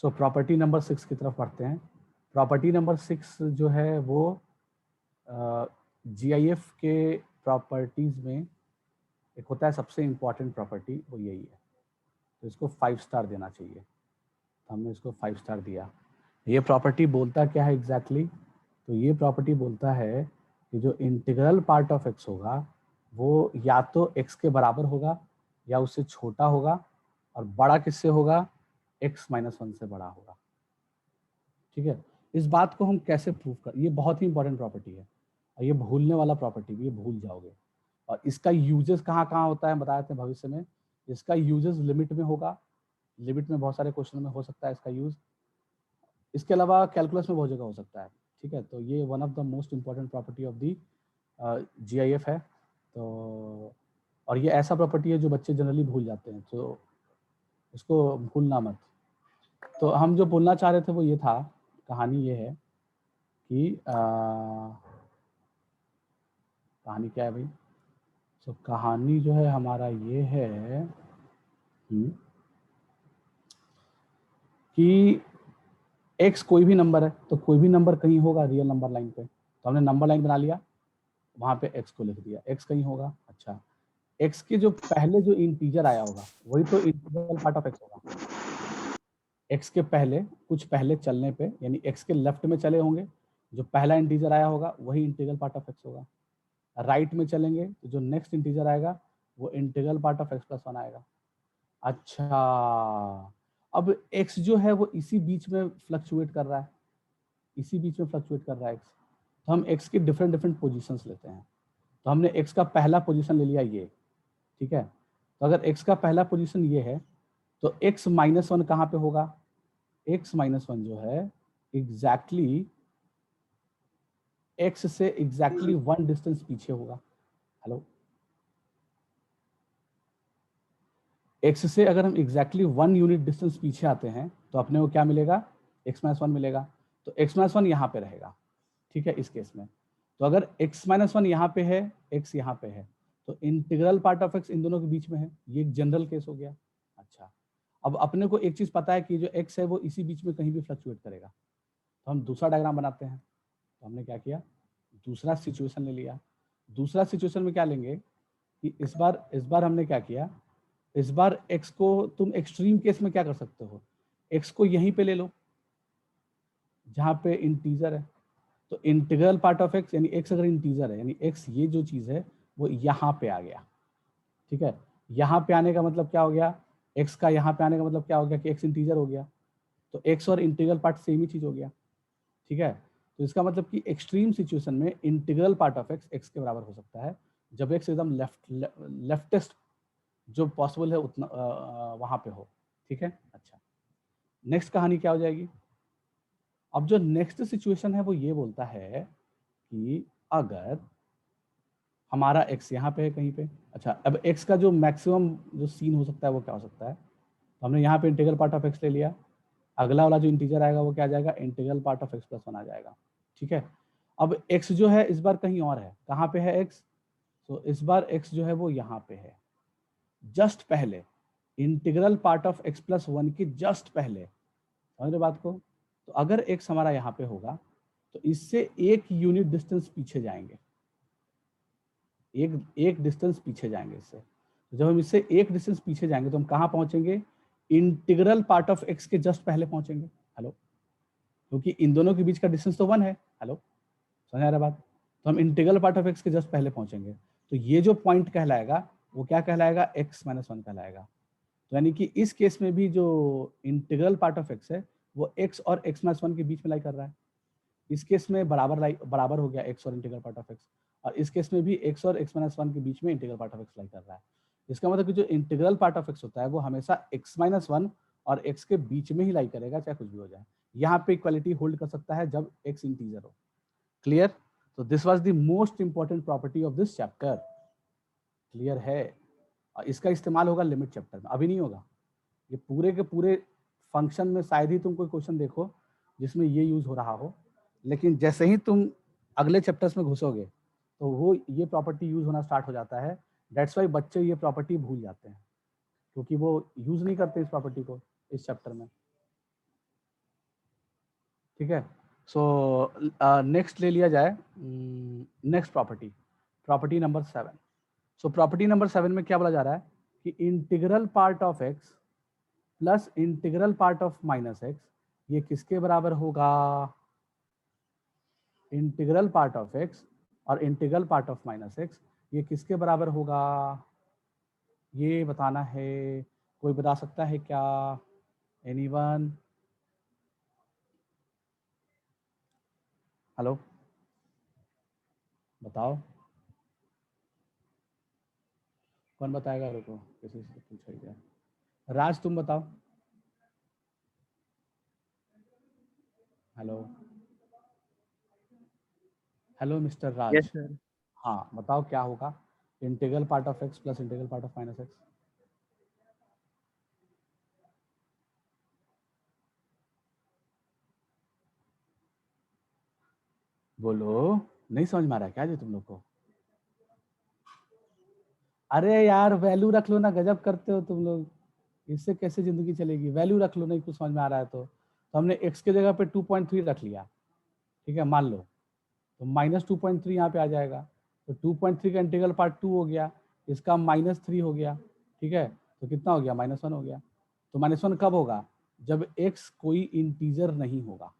So property number 6 की तरफ बढ़ते हैं। प्रॉपर्टी नंबर 6 जो है वो GIF के प्रॉपर्टीज़ में एक होता है सबसे इम्पॉर्टेंट प्रॉपर्टी, वो यही है। तो इसको 5 स्टार देना चाहिए, तो हमने इसको 5 स्टार दिया। ये प्रॉपर्टी बोलता क्या है एग्जैक्टली? तो ये प्रॉपर्टी बोलता है कि जो इंटीग्रल पार्ट ऑफ x होगा वो या तो x के बराबर होगा या उससे छोटा होगा, और बड़ा किससे होगा? x माइनस 1 से बड़ा होगा। ठीक है, इस बात को हम कैसे प्रूव कर, ये बहुत ही इंपॉर्टेंट प्रॉपर्टी है और ये भूलने वाला प्रॉपर्टी भी, ये भूल जाओगे। और इसका यूजेस कहाँ कहाँ होता है बताए थे भविष्य में। इसका यूजेस लिमिट में होगा, लिमिट में बहुत सारे क्वेश्चन में हो सकता है इसका यूज। इसके अलावा कैलकुलस में बहुत जगह हो सकता है। ठीक है, तो ये one of the most important property of the GIF है। तो और ये ऐसा प्रॉपर्टी है जो बच्चे जनरली भूल जाते हैं, तो इसको भूलना मत। तो हम जो बोलना चाह रहे थे वो ये था, कहानी ये है कि कहानी क्या है भाई? तो कहानी जो है हमारा ये है कि x कोई भी नंबर है, तो कोई भी नंबर कहीं होगा रियल नंबर लाइन पे, तो हमने नंबर लाइन बना लिया, वहां पे x को लिख दिया। x कहीं होगा, अच्छा x के जो पहले जो इंटीजर आया होगा वही तो इंटीग्रल पार्ट ऑफ x होगा। x के पहले कुछ पहले चलने पे, यानी x के लेफ्ट में चले होंगे, जो पहला इंटीजर आया होगा वही इंटीग्रल पार्ट ऑफ x होगा। राइट में चलेंगे तो जो नेक्स्ट इंटीजर आएगा वो इंटीग्रल पार्ट ऑफ x+1 आएगा। अच्छा, अब x जो है वो इसी बीच में फ्लक्चुएट कर रहा है, इसी बीच में फ्लक्चुएट कर रहा है x। तो हम x के डिफरेंट डिफरेंट पोजीशंस लेते हैं। तो हमने x का पहला पोजीशन ले लिया ये, ठीक है। तो अगर x का पहला पोजीशन ये है तो x माइनस 1 कहाँ पे होगा? x माइनस 1 जो है एग्जैक्टली x से एग्जैक्टली 1 डिस्टेंस पीछे होगा। हेलो, x से अगर हम एग्जैक्टली 1 यूनिट डिस्टेंस पीछे आते हैं तो अपने को क्या मिलेगा? x माइनस 1 मिलेगा। तो x माइनस 1 यहाँ पे रहेगा, ठीक है, इस केस में। तो अगर x माइनस 1 यहाँ पे है, x यहाँ पे है, तो इंटीग्रल पार्ट ऑफ x इन दोनों के बीच में है। ये एक जनरल केस हो गया। अच्छा, अब अपने को एक चीज पता है कि जो x है वो इसी बीच में कहीं भी फ्लक्चुएट करेगा। तो हम दूसरा डायग्राम बनाते हैं। तो हमने क्या किया, दूसरा सिचुएशन ले लिया। दूसरा सिचुएशन में क्या लेंगे कि इस बार हमने क्या किया, इस बार x को तुम एक्सट्रीम केस में क्या कर सकते हो, x को यहीं पे ले लो जहां पे इंटीजर है। तो इंटीग्रल पार्ट ऑफ x यानी x अगर इंटीजर है, यानी x ये जो चीज है वो यहाँ पे आ गया। ठीक है, यहाँ पे आने का मतलब क्या हो गया, x का यहाँ पे आने का मतलब क्या हो गया कि x इंटीजर हो गया। तो x और इंटीग्रल पार्ट सेम ही चीज हो गया। ठीक है, तो इसका मतलब कि एक्सट्रीम सिचुएशन में इंटीग्रल पार्ट ऑफ x के बराबर हो सकता है जब x एकदम लेफ्टेस्ट जो पॉसिबल है उतना वहां पे हो। ठीक है, अच्छा नेक्स्ट कहानी क्या हो जाएगी? अब जो नेक्स्ट सिचुएशन है वो ये बोलता है कि अगर हमारा x यहाँ पे है कहीं पे, अच्छा अब x का जो मैक्सिमम जो सीन हो सकता है वो क्या हो सकता है? तो हमने यहाँ पे इंटीग्रल पार्ट ऑफ x ले लिया, अगला वाला जो इंटीजर आएगा वो क्या आ जाएगा? इंटीग्रल पार्ट ऑफ x+1 आ जाएगा। ठीक है, अब x जो है इस बार कहीं और है, कहाँ पे है x? तो इस बार x जो है वो यहाँ पे है, जस्ट पहले इंटीग्रल पार्ट ऑफ x+1 के जस्ट पहले। समझ रहे बात को? तो अगर x हमारा यहाँ पे होगा तो इससे एक यूनिट डिस्टेंस पीछे जाएंगे, एक डिस्टेंस पीछे जाएंगे इससे। तो जब हम इससे एक डिस्टेंस पीछे जाएंगे तो हम कहाँ पहुंचेंगे? इंटीग्रल पार्ट ऑफ x के जस्ट पहले पहुंचेंगे। हेलो, क्योंकि इन दोनों के बीच का डिस्टेंस तो 1 है। हेलो, समझ आ रहा बात? तो हम इंटीग्रल पार्ट ऑफ x के जस्ट पहले पहुंचेंगे। तो ये जो पॉइंट कहलाएगा वो क्या कहलाएगा? x-1 कहलाएगा। तो यानी कि इस केस में भी जो इंटीग्रल पार्ट ऑफ x है वो x और x-1 के बीच में लाई कर रहा है। इस केस में बराबर हो गया x और इंटीग्रल पार्ट ऑफ x, और इस केस में भी x और x-1 के बीच में इंटीग्रल पार्ट ऑफ x लाई कर रहा है। इसका मतलब कि जो इंटीग्रल पार्ट ऑफ x होता है वो हमेशा x-1 और x के बीच में ही लाई करेगा, चाहे कुछ भी हो जाए। यहाँ पे इक्वालिटी होल्ड कर सकता है जब x इंटीजर हो। क्लियर? तो this was the most important property of this chapter. Clear है? और इसका इस्तेमाल होगा लिमिट चैप्टर में, अभी नहीं होगा। ये पूरे के पूरे फंक्शन में शायद ही तुम कोई क्वेश्चन देखो जिसमें ये यूज हो रहा हो, लेकिन जैसे ही तुम अगले चैप्टर्स में घुसोगे तो वो ये प्रॉपर्टी यूज होना स्टार्ट हो जाता है। दैट्स वाई बच्चे ये प्रॉपर्टी भूल जाते हैं, क्योंकि वो यूज नहीं करते इस प्रॉपर्टी को इस चैप्टर में। ठीक है। सो नेक्स्ट ले लिया जाए, next property, property number 7। So property number 7 में क्या बोला जा रहा है कि integral part of x plus integral part of minus x ये किसके बराबर होगा? इंटीग्रल पार्ट ऑफ एक्स और integral part of minus x ये किसके बराबर होगा? ये बताना है। कोई बता सकता है क्या? एनीवन? हेलो, बताओ, कौन बताएगा? रुको, किसी से पूछा ही जाए। राज तुम बताओ। हेलो, हेलो मिस्टर यस राज। सर। हाँ बताओ क्या होगा integral part of x plus integral part of minus x? बोलो, नहीं समझ में आ रहा क्या जी तुम लोग को? अरे यार वैल्यू रख लो ना, गजब करते हो तुम लोग, इससे कैसे जिंदगी चलेगी? वैल्यू रख लो, नहीं कुछ समझ में आ रहा है तो हमने x के जगह पे 2.3 रख लिया, ठीक है, मान लो, तो माइनस 2.3 यहाँ पे आ जाएगा, तो 2.3 का इंटीग्रल पार्ट 2 हो गया, इसका -3 हो गया, ठीक है, तो कितना हो गया? -1 हो गया। तो -1 कब होगा? जब x कोई इंटीजर नहीं होगा,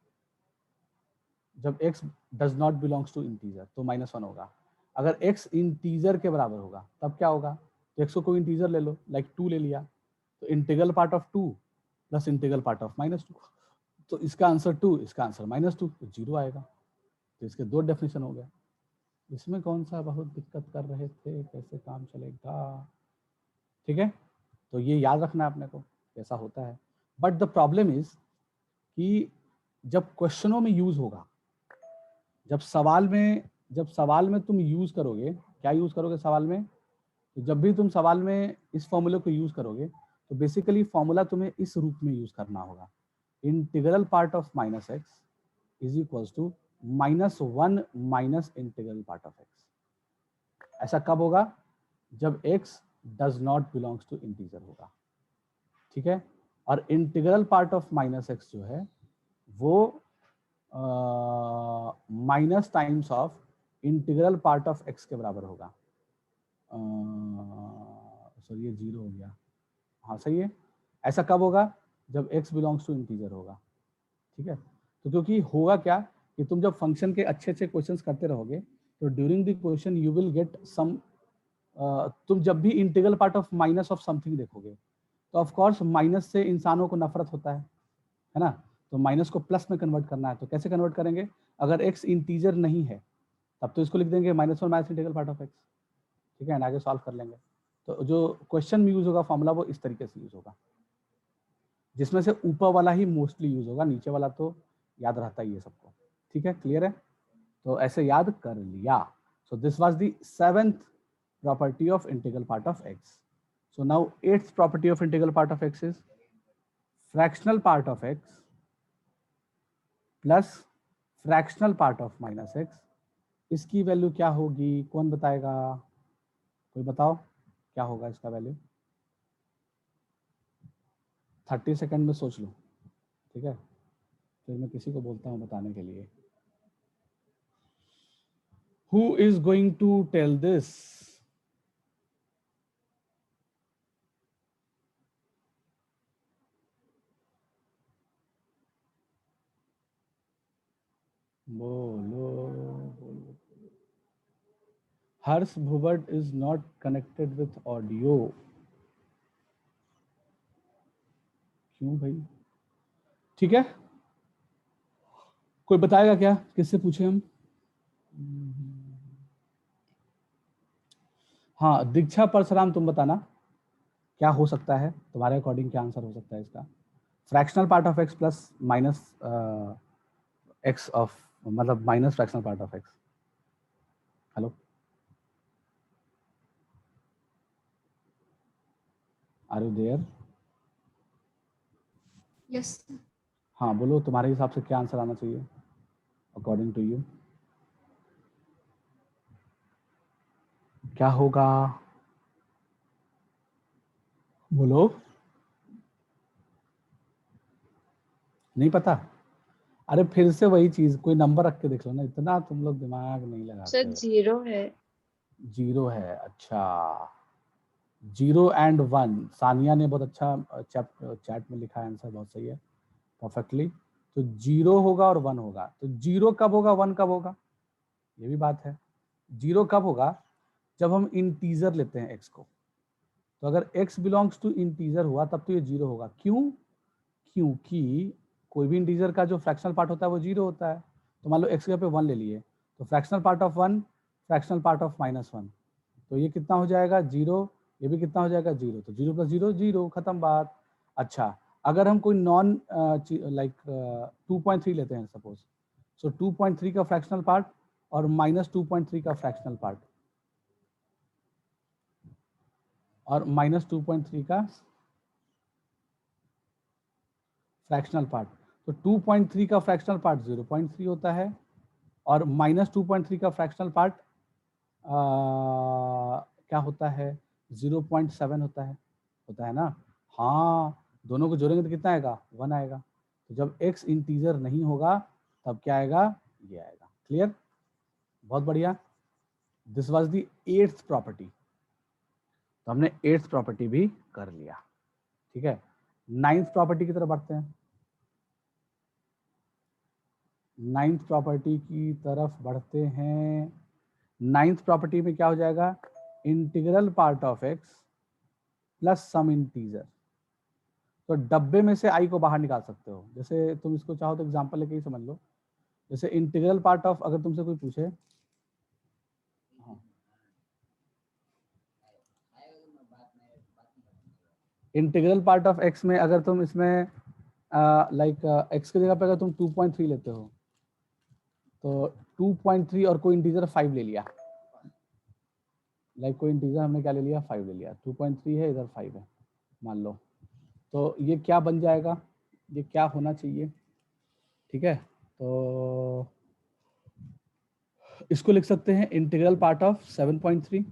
जब x does not belongs to integer तो -1 होगा। अगर x इंटीजर के बराबर होगा तब क्या होगा? तो x को कोई इंटीजर ले लो, लाइक 2 ले लिया, तो integral part of 2 plus integral part of -2, तो इसका आंसर 2, इसका आंसर -2, तो 0 आएगा। तो इसके दो डेफिनेशन हो गया। इसमें कौन सा बहुत दिक्कत कर रहे थे, कैसे काम चलेगा? ठीक है, तो ये याद रखना है अपने को, ऐसा होता है। बट द प्रॉब्लम इज कि जब क्वेश्चनों में यूज होगा, जब सवाल में तुम यूज करोगे, क्या यूज करोगे सवाल में? तो जब भी तुम सवाल में इस फॉर्मूले को यूज करोगे तो बेसिकली फॉर्मूला तुम्हें इस रूप में यूज करना होगा, integral part of minus x is equals to -1 minus integral part of x. ऐसा कब होगा? जब x does not belongs to integer होगा, ठीक है। और integral part of minus x जो है वो minus times of integral part of x के बराबर होगा। सॉरी ये 0 हो गया, हाँ सही है। ऐसा कब होगा? जब x बिलोंग्स टू इंटीजर होगा, ठीक है। तो क्योंकि होगा क्या कि तुम जब फंक्शन के अच्छे अच्छे क्वेश्चंस करते रहोगे तो during the question you will get some, तुम जब भी integral part of minus of something देखोगे तो ऑफ कोर्स माइनस से इंसानों को नफरत होता है ना, तो माइनस को प्लस में कन्वर्ट करना है, तो कैसे कन्वर्ट करेंगे? अगर x इंटीजर नहीं है तब तो इसको लिख देंगे -1 minus integral part of x, ठीक है, आगे सॉल्व कर लेंगे। तो जो क्वेश्चन में यूज होगा फॉर्मूला वो इस तरीके से यूज होगा, जिसमें से ऊपर वाला ही मोस्टली यूज होगा, नीचे वाला तो याद रहता ही है सबको, ठीक है, क्लियर है? तो ऐसे याद कर लिया। So this was the 7th property of integral part of x. So now 8th property of integral part of x is fractional part of x plus fractional part of minus x. इसकी value क्या होगी? कौन बताएगा? कोई बताओ क्या होगा इसका वैल्यू? 30 सेकंड में सोच लो, ठीक है, फिर मैं किसी को बोलता हूँ बताने के लिए। Who is going to tell this? बोलो बोलो। हर्ष भुवट is not connected with audio. क्यों भाई? ठीक है, कोई बताएगा क्या? किससे पूछे हम? हाँ दीक्षा परशुराम, तुम बताना क्या हो सकता है, तुम्हारे अकॉर्डिंग क्या आंसर हो सकता है इसका? Fractional part of x plus minus x of, मतलब minus fractional part of x. Hello, are you there? Yes. हाँ बोलो, तुम्हारे हिसाब से क्या आंसर आना चाहिए अकॉर्डिंग टू यू? क्या होगा? बोलो, नहीं पता? अरे फिर से वही चीज, कोई नंबर रख के देख लो ना, इतना तुम लोग दिमाग नहीं लगाते सर हो। 0 है। 0 है, अच्छा। 0 and 1, सानिया ने बहुत अच्छा चैट में लिखा है, आंसर बहुत सही है, परफेक्टली। तो 0 होगा और 1 होगा, तो 0 कब होगा 1 कब होगा, ये भी बात है। 0 कब होगा, जब हम इंटीजर लेते हैं x को। तो अगर x बिलोंग्स टू इंटीजर हुआ तब तो ये 0 होगा। क्यों? क्योंकि कोई भी इंटीजर का जो फ्रैक्शनल पार्ट होता है वो 0 होता है। तो मान लो x के जगह पे 1 ले लिए, तो fractional part of 1, fractional part of -1, तो ये कितना हो जाएगा 0, ये भी कितना हो जाएगा 0, तो 0 + 0 0, खत्म बात। अच्छा, अगर हम कोई नॉन लाइक 2.3 लेते हैं सपोज, सो 2.3 का फ्रैक्शनल पार्ट और -2.3 का फ्रैक्शनल पार्ट, और -2.3 का फ्रैक्शनल पार्ट, तो 2.3 का फ्रैक्शनल पार्ट 0.3 होता है, और -2.3 का फ्रैक्शनल पार्ट क्या होता है, 0.7 होता है ना। हाँ, दोनों को जोड़ेंगे तो कितना आएगा, 1 आएगा। तो जब x इंटीजर नहीं होगा तब क्या आएगा, ये आएगा। क्लियर, बहुत बढ़िया। This was the 8th property. तो हमने 8th प्रॉपर्टी भी कर लिया, ठीक है। 9th प्रॉपर्टी की तरफ बढ़ते हैं। 9th प्रॉपर्टी की तरफ बढ़ते हैं। 9th प्रॉपर्टी में क्या हो जाएगा, integral part of x plus some integer. तो डब्बे में से आई को बाहर निकाल सकते हो। जैसे तुम इसको चाहो तो एग्जांपल लेके ही समझ लो। जैसे इंटीग्रल पार्ट ऑफ, अगर तुमसे कोई पूछे, हाँ, इंटीग्रल पार्ट ऑफ x में अगर तुम इसमें लाइक x की जगह पे अगर तुम 2.3 लेते हो, तो 2.3 और कोई इंटीजर 5 ले लिया, लाइक कोई इंटीजर हमने क्या ले लिया, 5 ले लिया, 2.3 है, इधर 5 है मान लो, तो ये क्या बन जाएगा, ये क्या होना चाहिए, ठीक है। तो इसको लिख सकते हैं इंटीग्रल पार्ट ऑफ 7.3,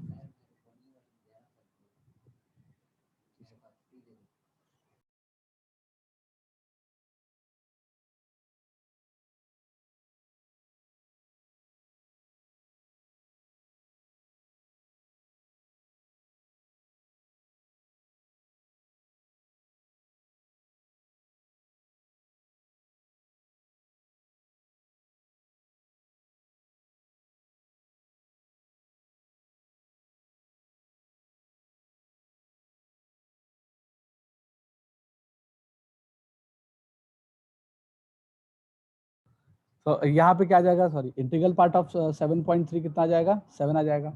तो यहाँ पे क्या आ जाएगा, सॉरी, इंटीग्रल पार्ट ऑफ 7.3 कितना आ जाएगा, 7 आ जाएगा।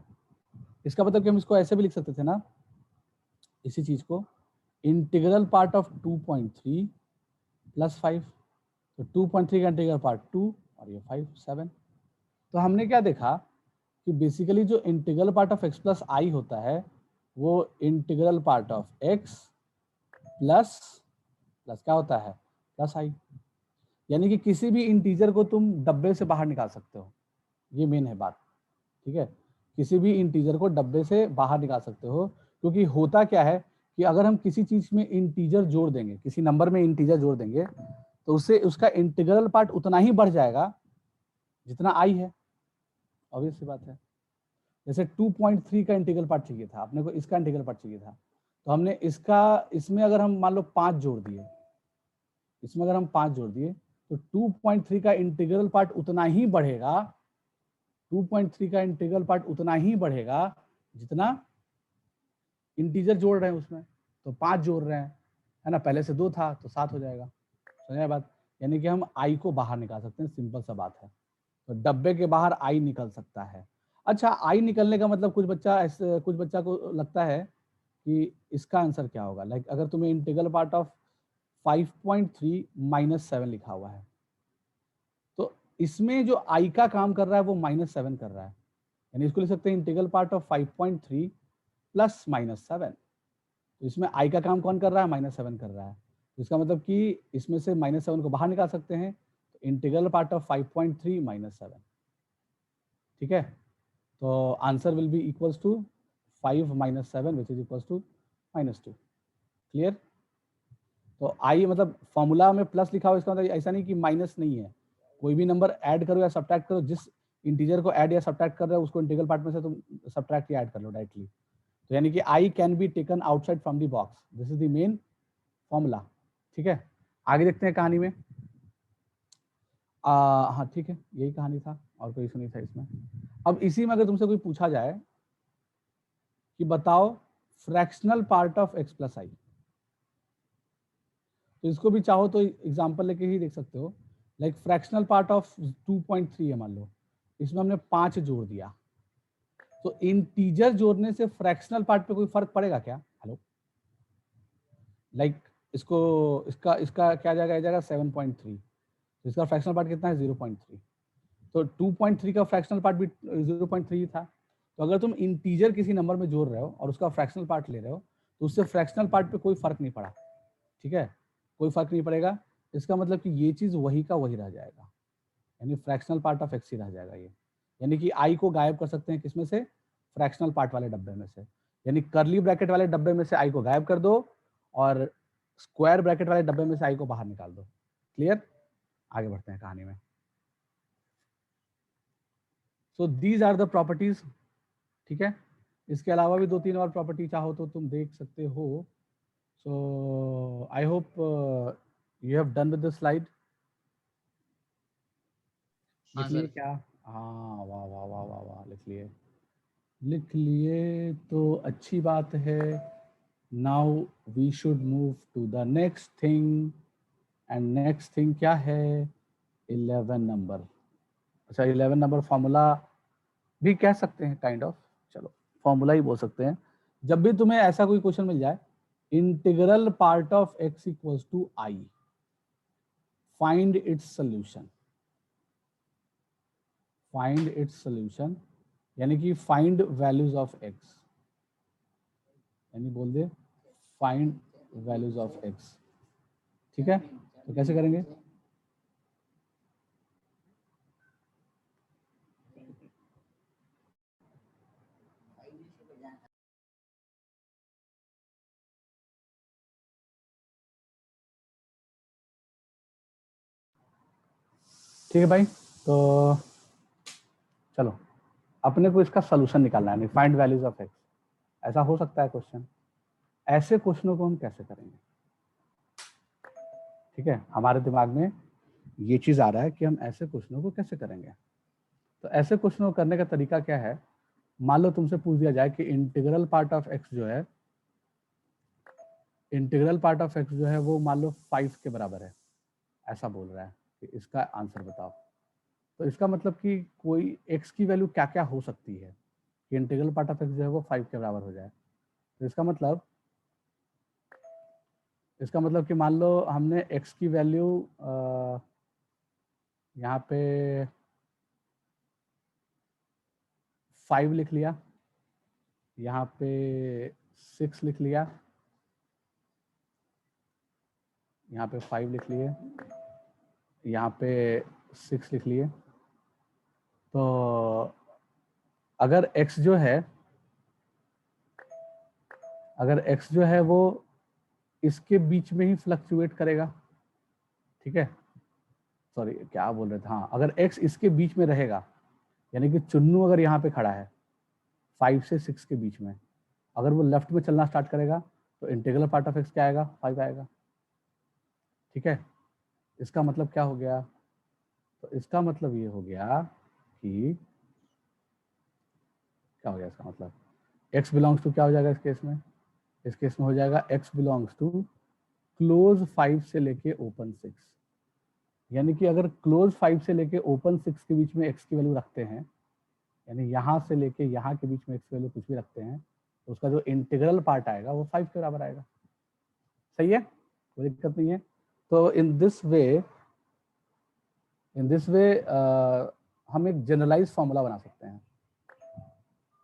इसका मतलब कि हम इसको ऐसे भी लिख सकते थे ना, इसी चीज को, इंटीग्रल पार्ट ऑफ 2.3 प्लस 5, तो 2.3 का इंटीग्रल पार्ट 2 और ये 5 7। तो हमने क्या देखा कि बेसिकली जो integral part of x plus i होता है वो integral part of x plus plus क्या होता है, प्लस आई। यानी कि किसी भी इंटीजर को तुम डब्बे से बाहर निकाल सकते हो, ये मेन है बात, ठीक है। किसी भी इंटीजर को डब्बे से बाहर निकाल सकते हो, क्योंकि होता क्या है कि अगर हम किसी चीज में इंटीजर जोड़ देंगे, किसी नंबर में इंटीजर जोड़ देंगे, तो उससे उसका इंटीग्रल पार्ट उतना ही बढ़ जाएगा जितना आई है, ऑब्वियस सी बात है। जैसे 2.3 का इंटीग्रल पार्ट चाहिए था, अपने को इसका इंटीग्रल पार्ट चाहिए था, तो हमने इसका, इसमें अगर हम मान लो 5 जोड़ दिए, इसमें अगर हम 5 जोड़ दिए, तो 2.3 का इंटीग्रल पार्ट उतना ही बढ़ेगा, 2.3 का इंटीग्रल पार्ट उतना ही बढ़ेगा जितना इंटीजर जोड़ रहे हैं उसमें। तो 5 जोड़ रहे हैं, है ना, पहले से 2 था तो 7 हो जाएगा, समझ बात। यानी कि हम आई को बाहर निकाल सकते हैं, सिंपल सा बात है। तो डब्बे के बाहर आई निकल सकता है। अच्छा, आई निकलने का मतलब कुछ बच्चा को लगता है कि इसका आंसर क्या होगा, लाइक अगर तुम्हें इंटीग्रल पार्ट ऑफ 5.3 -7 लिखा हुआ है, तो इसमें जो आई का काम कर रहा है वो -7 कर रहा है, यानी इसको लिख सकते हैं इंटीग्रल पार्ट ऑफ 5.3 प्लस -7। तो इसमें आई का काम कौन कर रहा है, -7 कर रहा है। तो इसका मतलब कि इसमें से -7 को बाहर निकाल सकते हैं, तो इंटीग्रल पार्ट ऑफ 5.3 -7, ठीक है। तो answer will be equals to 5 - 7 which is equals to -2। Clear. तो आई मतलब फॉर्मूला में प्लस लिखा हुआ, इसका मतलब ऐसा नहीं कि माइनस नहीं है, कोई भी नंबर ऐड करो या सब्ट्रैक्ट करो, जिस इंटीजर को ऐड या सब्ट्रैक्ट कर रहे हो उसको इंटीग्रल पार्ट में से तुम सब्ट्रैक्ट या ऐड कर लो डायरेक्टली। तो यानी कि I can be taken outside from the box, this is the main formula. ठीक है, आगे देखते हैं कहानी में। हाँ ठीक है, यही कहानी था और कोई इशू नहीं था इसमें। अब इसी में अगर तुमसे कोई पूछा जाए कि बताओ fractional part of x plus i, तो इसको भी चाहो तो एग्जांपल लेके ही देख सकते हो। लाइक फ्रैक्शनल पार्ट ऑफ 2.3 है मान लो, इसमें हमने 5 जोड़ दिया, तो इंटीजर जोड़ने से फ्रैक्शनल पार्ट पे कोई फर्क पड़ेगा क्या? हेलो, लाइक इसको इसका इसका क्या जाएगा, आ जाएगा 7.3, तो इसका फ्रैक्शनल पार्ट कितना है 0.3, तो 2.3 का फ्रैक्शनल पार्ट भी 0.3 था। तो अगर तुम इंटीजर किसी नंबर में जोड़ रहे हो और उसका फ्रैक्शनल पार्ट ले रहे हो तो उससे फ्रैक्शनल पार्ट पे कोई फर्क नहीं पड़ा। ठीक है, कोई फर्क नहीं पड़ेगा, इसका मतलब कि ये चीज वही का वही रह जाएगा, यानी फ्रैक्शनल पार्ट ऑफ एक्स ही रह जाएगा ये। यानी कि आई को गायब कर सकते हैं किसमें से, फ्रैक्शनल पार्ट वाले डब्बे में से, यानी कर्ली ब्रैकेट वाले डब्बे में से आई को गायब कर दो और स्क्वायर ब्रैकेट वाले डब्बे में से आई को बाहर निकाल दो। क्लियर, आगे बढ़ते हैं कहानी में। So these are the properties. ठीक है, इसके अलावा भी 2-3 और प्रॉपर्टी चाहो तो तुम देख सकते हो। So I hope you have done with the slide. लिख लिए क्या? हाँ, वाह वाह वाह वाह वाह, लिख लिए, लिख लिए तो अच्छी बात है। Now we should move to the next thing, and next thing क्या है? 11 नंबर। अच्छा, 11 नंबर फॉर्मूला भी कह सकते हैं काइंड ऑफ, चलो फॉर्मूला ही बोल सकते हैं। जब भी तुम्हें ऐसा कोई क्वेश्चन मिल जाए, integral part of x equals to i, find its solution, find its solution, यानी कि फाइंड वैल्यूज ऑफ x, यानी बोल दे फाइंड वैल्यूज ऑफ x। ठीक है, तो कैसे करेंगे? ठीक है भाई, तो चलो अपने को इसका सोल्यूशन निकालना है, फाइंड वैल्यूज ऑफ x। ऐसा हो सकता है क्वेश्चन, ऐसे क्वेश्चनों को हम कैसे करेंगे? ठीक है, हमारे दिमाग में ये चीज आ रहा है कि हम ऐसे क्वेश्चनों को कैसे करेंगे। तो ऐसे क्वेश्चनों को करने का तरीका क्या है? मान लो तुमसे पूछ दिया जाए कि इंटीग्रल पार्ट ऑफ x जो है, इंटीग्रल पार्ट ऑफ x जो है वो मान लो 5 के बराबर है, ऐसा बोल रहा है कि इसका आंसर बताओ। तो इसका मतलब कि कोई x की वैल्यू क्या क्या हो सकती है कि इंटीग्रल पार्ट ऑफ x जो है वो 5 के बराबर हो जाए। तो इसका मतलब कि मान लो हमने x की वैल्यू यहाँ पे 5 लिख लिया, यहाँ पे 6 लिख लिया, यहाँ पे 5 लिख लिए, यहाँ पे 6 लिख लिए। तो अगर x जो है, अगर x जो है वो इसके बीच में ही फ्लक्चुएट करेगा, ठीक है, सॉरी क्या बोल रहे थे, हाँ, अगर x इसके बीच में रहेगा, यानी कि चुन्नू अगर यहाँ पे खड़ा है 5 से 6 के बीच में, अगर वो लेफ्ट में चलना स्टार्ट करेगा तो इंटीग्रल पार्ट ऑफ x क्या आएगा? 5 आएगा। ठीक है, इसका मतलब क्या हो गया? तो इसका मतलब ये हो गया कि क्या हो गया इसका मतलब, x बिलोंग्स टू क्या हो जाएगा इस केस में? इस केस में हो जाएगा x बिलोंग्स टू क्लोज 5 से लेके ओपन 6, यानी कि अगर क्लोज 5 से लेके ओपन 6 के बीच में x की वैल्यू रखते हैं, यानी यहाँ से लेके यहाँ के बीच में x की वैल्यू कुछ भी रखते हैं, तो उसका जो इंटीग्रल पार्ट आएगा वो 5 के बराबर आएगा। सही है, कोई दिक्कत नहीं है। तो इन दिस वे हम एक जनरलाइज फॉर्मूला बना सकते हैं,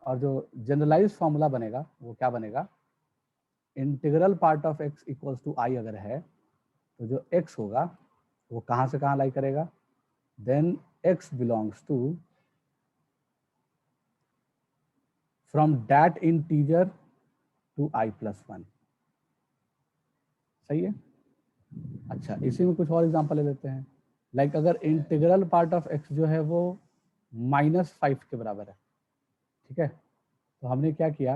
और जो जनरलाइज फॉर्मूला बनेगा वो क्या बनेगा? Integral part of x equals to i अगर है तो जो x होगा वो कहाँ से कहाँ लाई करेगा? Then x belongs to from that integer to i plus 1। सही है। अच्छा, इसी में कुछ और एग्जांपल ले लेते हैं। लाइक अगर इंटीग्रल पार्ट ऑफ x जो है वो -5 के बराबर है, ठीक है, तो हमने क्या किया,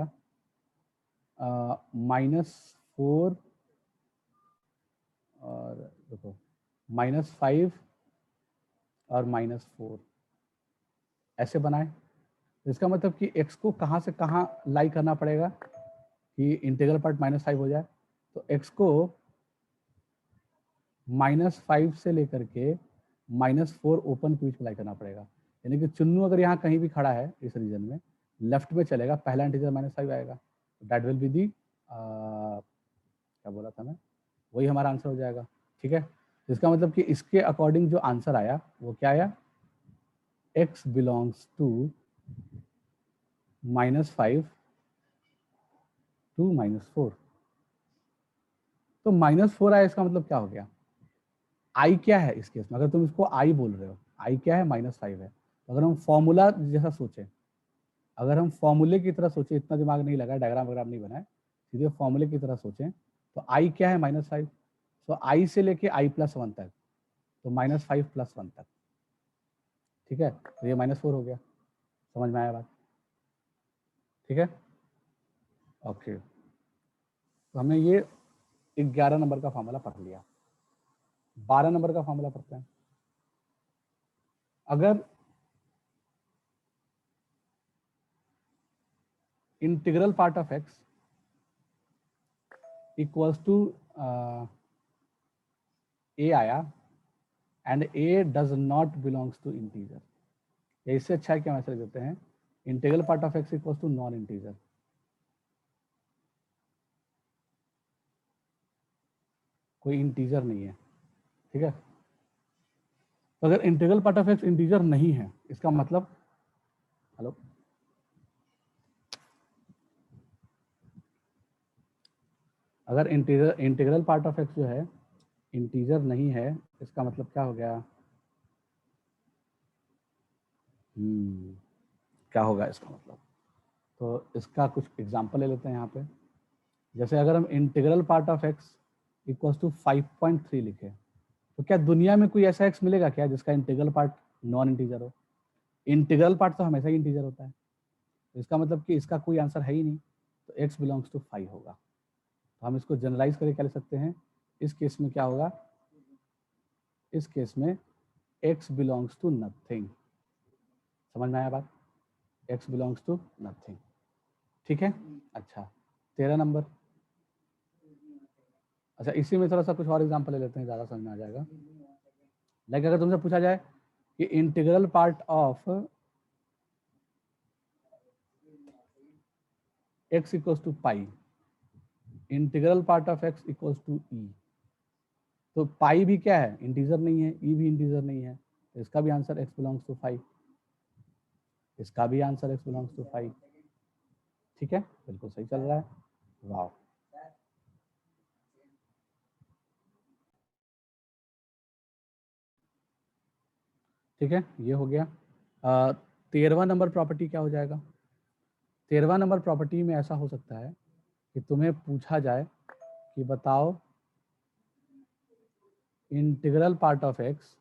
-4 और देखो -5 और -4 ऐसे बनाए। इसका मतलब कि x को कहाँ से कहाँ लाई करना पड़ेगा कि इंटीग्रल पार्ट -5 हो जाए, तो x को -5 से लेकर के -4 ओपन के बीच में लाई करना पड़ेगा। यानी कि चुन्नू अगर यहाँ कहीं भी खड़ा है इस रीजन में, लेफ्ट में चलेगा, पहला इंटीजर -5 आएगा, दैट विल बी दी क्या बोला था मैं, वही हमारा आंसर हो जाएगा। ठीक है, इसका मतलब कि इसके अकॉर्डिंग जो आंसर आया वो क्या आया, x बिलोंग्स टू -5 टू -4। तो -4 आया, इसका मतलब क्या हो गया, आई क्या है इस केस में, अगर तुम इसको आई बोल रहे हो, आई क्या है, -5 है। तो अगर हम फॉर्मूला जैसा सोचें, अगर हम फॉर्मूले की तरह सोचें, इतना दिमाग नहीं लगा, डायग्राम वगैरह नहीं बनाए, सीधे फॉर्मूले की तरह सोचें, तो आई क्या है, -5, तो आई से लेके i+1 तक, तो -5 + 1 तक, ठीक है, तो ये -4 हो गया। समझ में आया बात, ठीक है, ओके। तो हमने ये 11 नंबर का फॉर्मूला पढ़ लिया। 12 नंबर का फॉर्मूला पढ़ते हैं। अगर integral part of x equals to a आया and a does not belongs to integer, या इससे अच्छा है क्या मैसेज देते हैं, integral part of x equals to non integer, कोई इंटीजर नहीं है, ठीक है। तो अगर integral part of x integer नहीं है, इसका मतलब, हेलो, अगर इंटीग्रल पार्ट ऑफ x जो है इंटीजर नहीं है, इसका मतलब क्या हो गया, क्या होगा इसका मतलब, तो इसका कुछ एग्जांपल ले लेते हैं यहाँ पे। जैसे अगर हम integral part of x equals to 5.3 लिखे, तो क्या दुनिया में कोई ऐसा x मिलेगा क्या जिसका इंटीग्रल पार्ट नॉन इंटीजर हो? इंटीग्रल पार्ट तो हमेशा ही इंटीजर होता है, तो इसका मतलब कि इसका कोई आंसर है ही नहीं, तो x बिलोंग्स टू 5 होगा। तो हम इसको जनरलाइज करके क्या ले सकते हैं, इस केस में क्या होगा, इस केस में x बिलोंग्स टू नथिंग। समझ में आया बात, x बिलोंग्स टू नथिंग, ठीक है। अच्छा, 13 नंबर, अच्छा इसी में थोड़ा सा कुछ और एग्जांपल ले लेते हैं, ज़्यादा समझ में आ जाएगा। लाइक अगर तुमसे पूछा जाए कि integral part of x equals to pi, integral part of x equals to e, तो पाई भी क्या है, इंटीजर नहीं है, e भी इंटीजर नहीं है, तो इसका भी आंसर x बिलोंग्स टू 5, इसका भी आंसर x बिलोंग्स टू 5, ठीक है, बिल्कुल सही चल रहा है, वाह। ठीक है, ये हो गया। 13वां नंबर प्रॉपर्टी क्या हो जाएगा, 13वां नंबर प्रॉपर्टी में ऐसा हो सकता है कि तुम्हें पूछा जाए कि बताओ integral part of x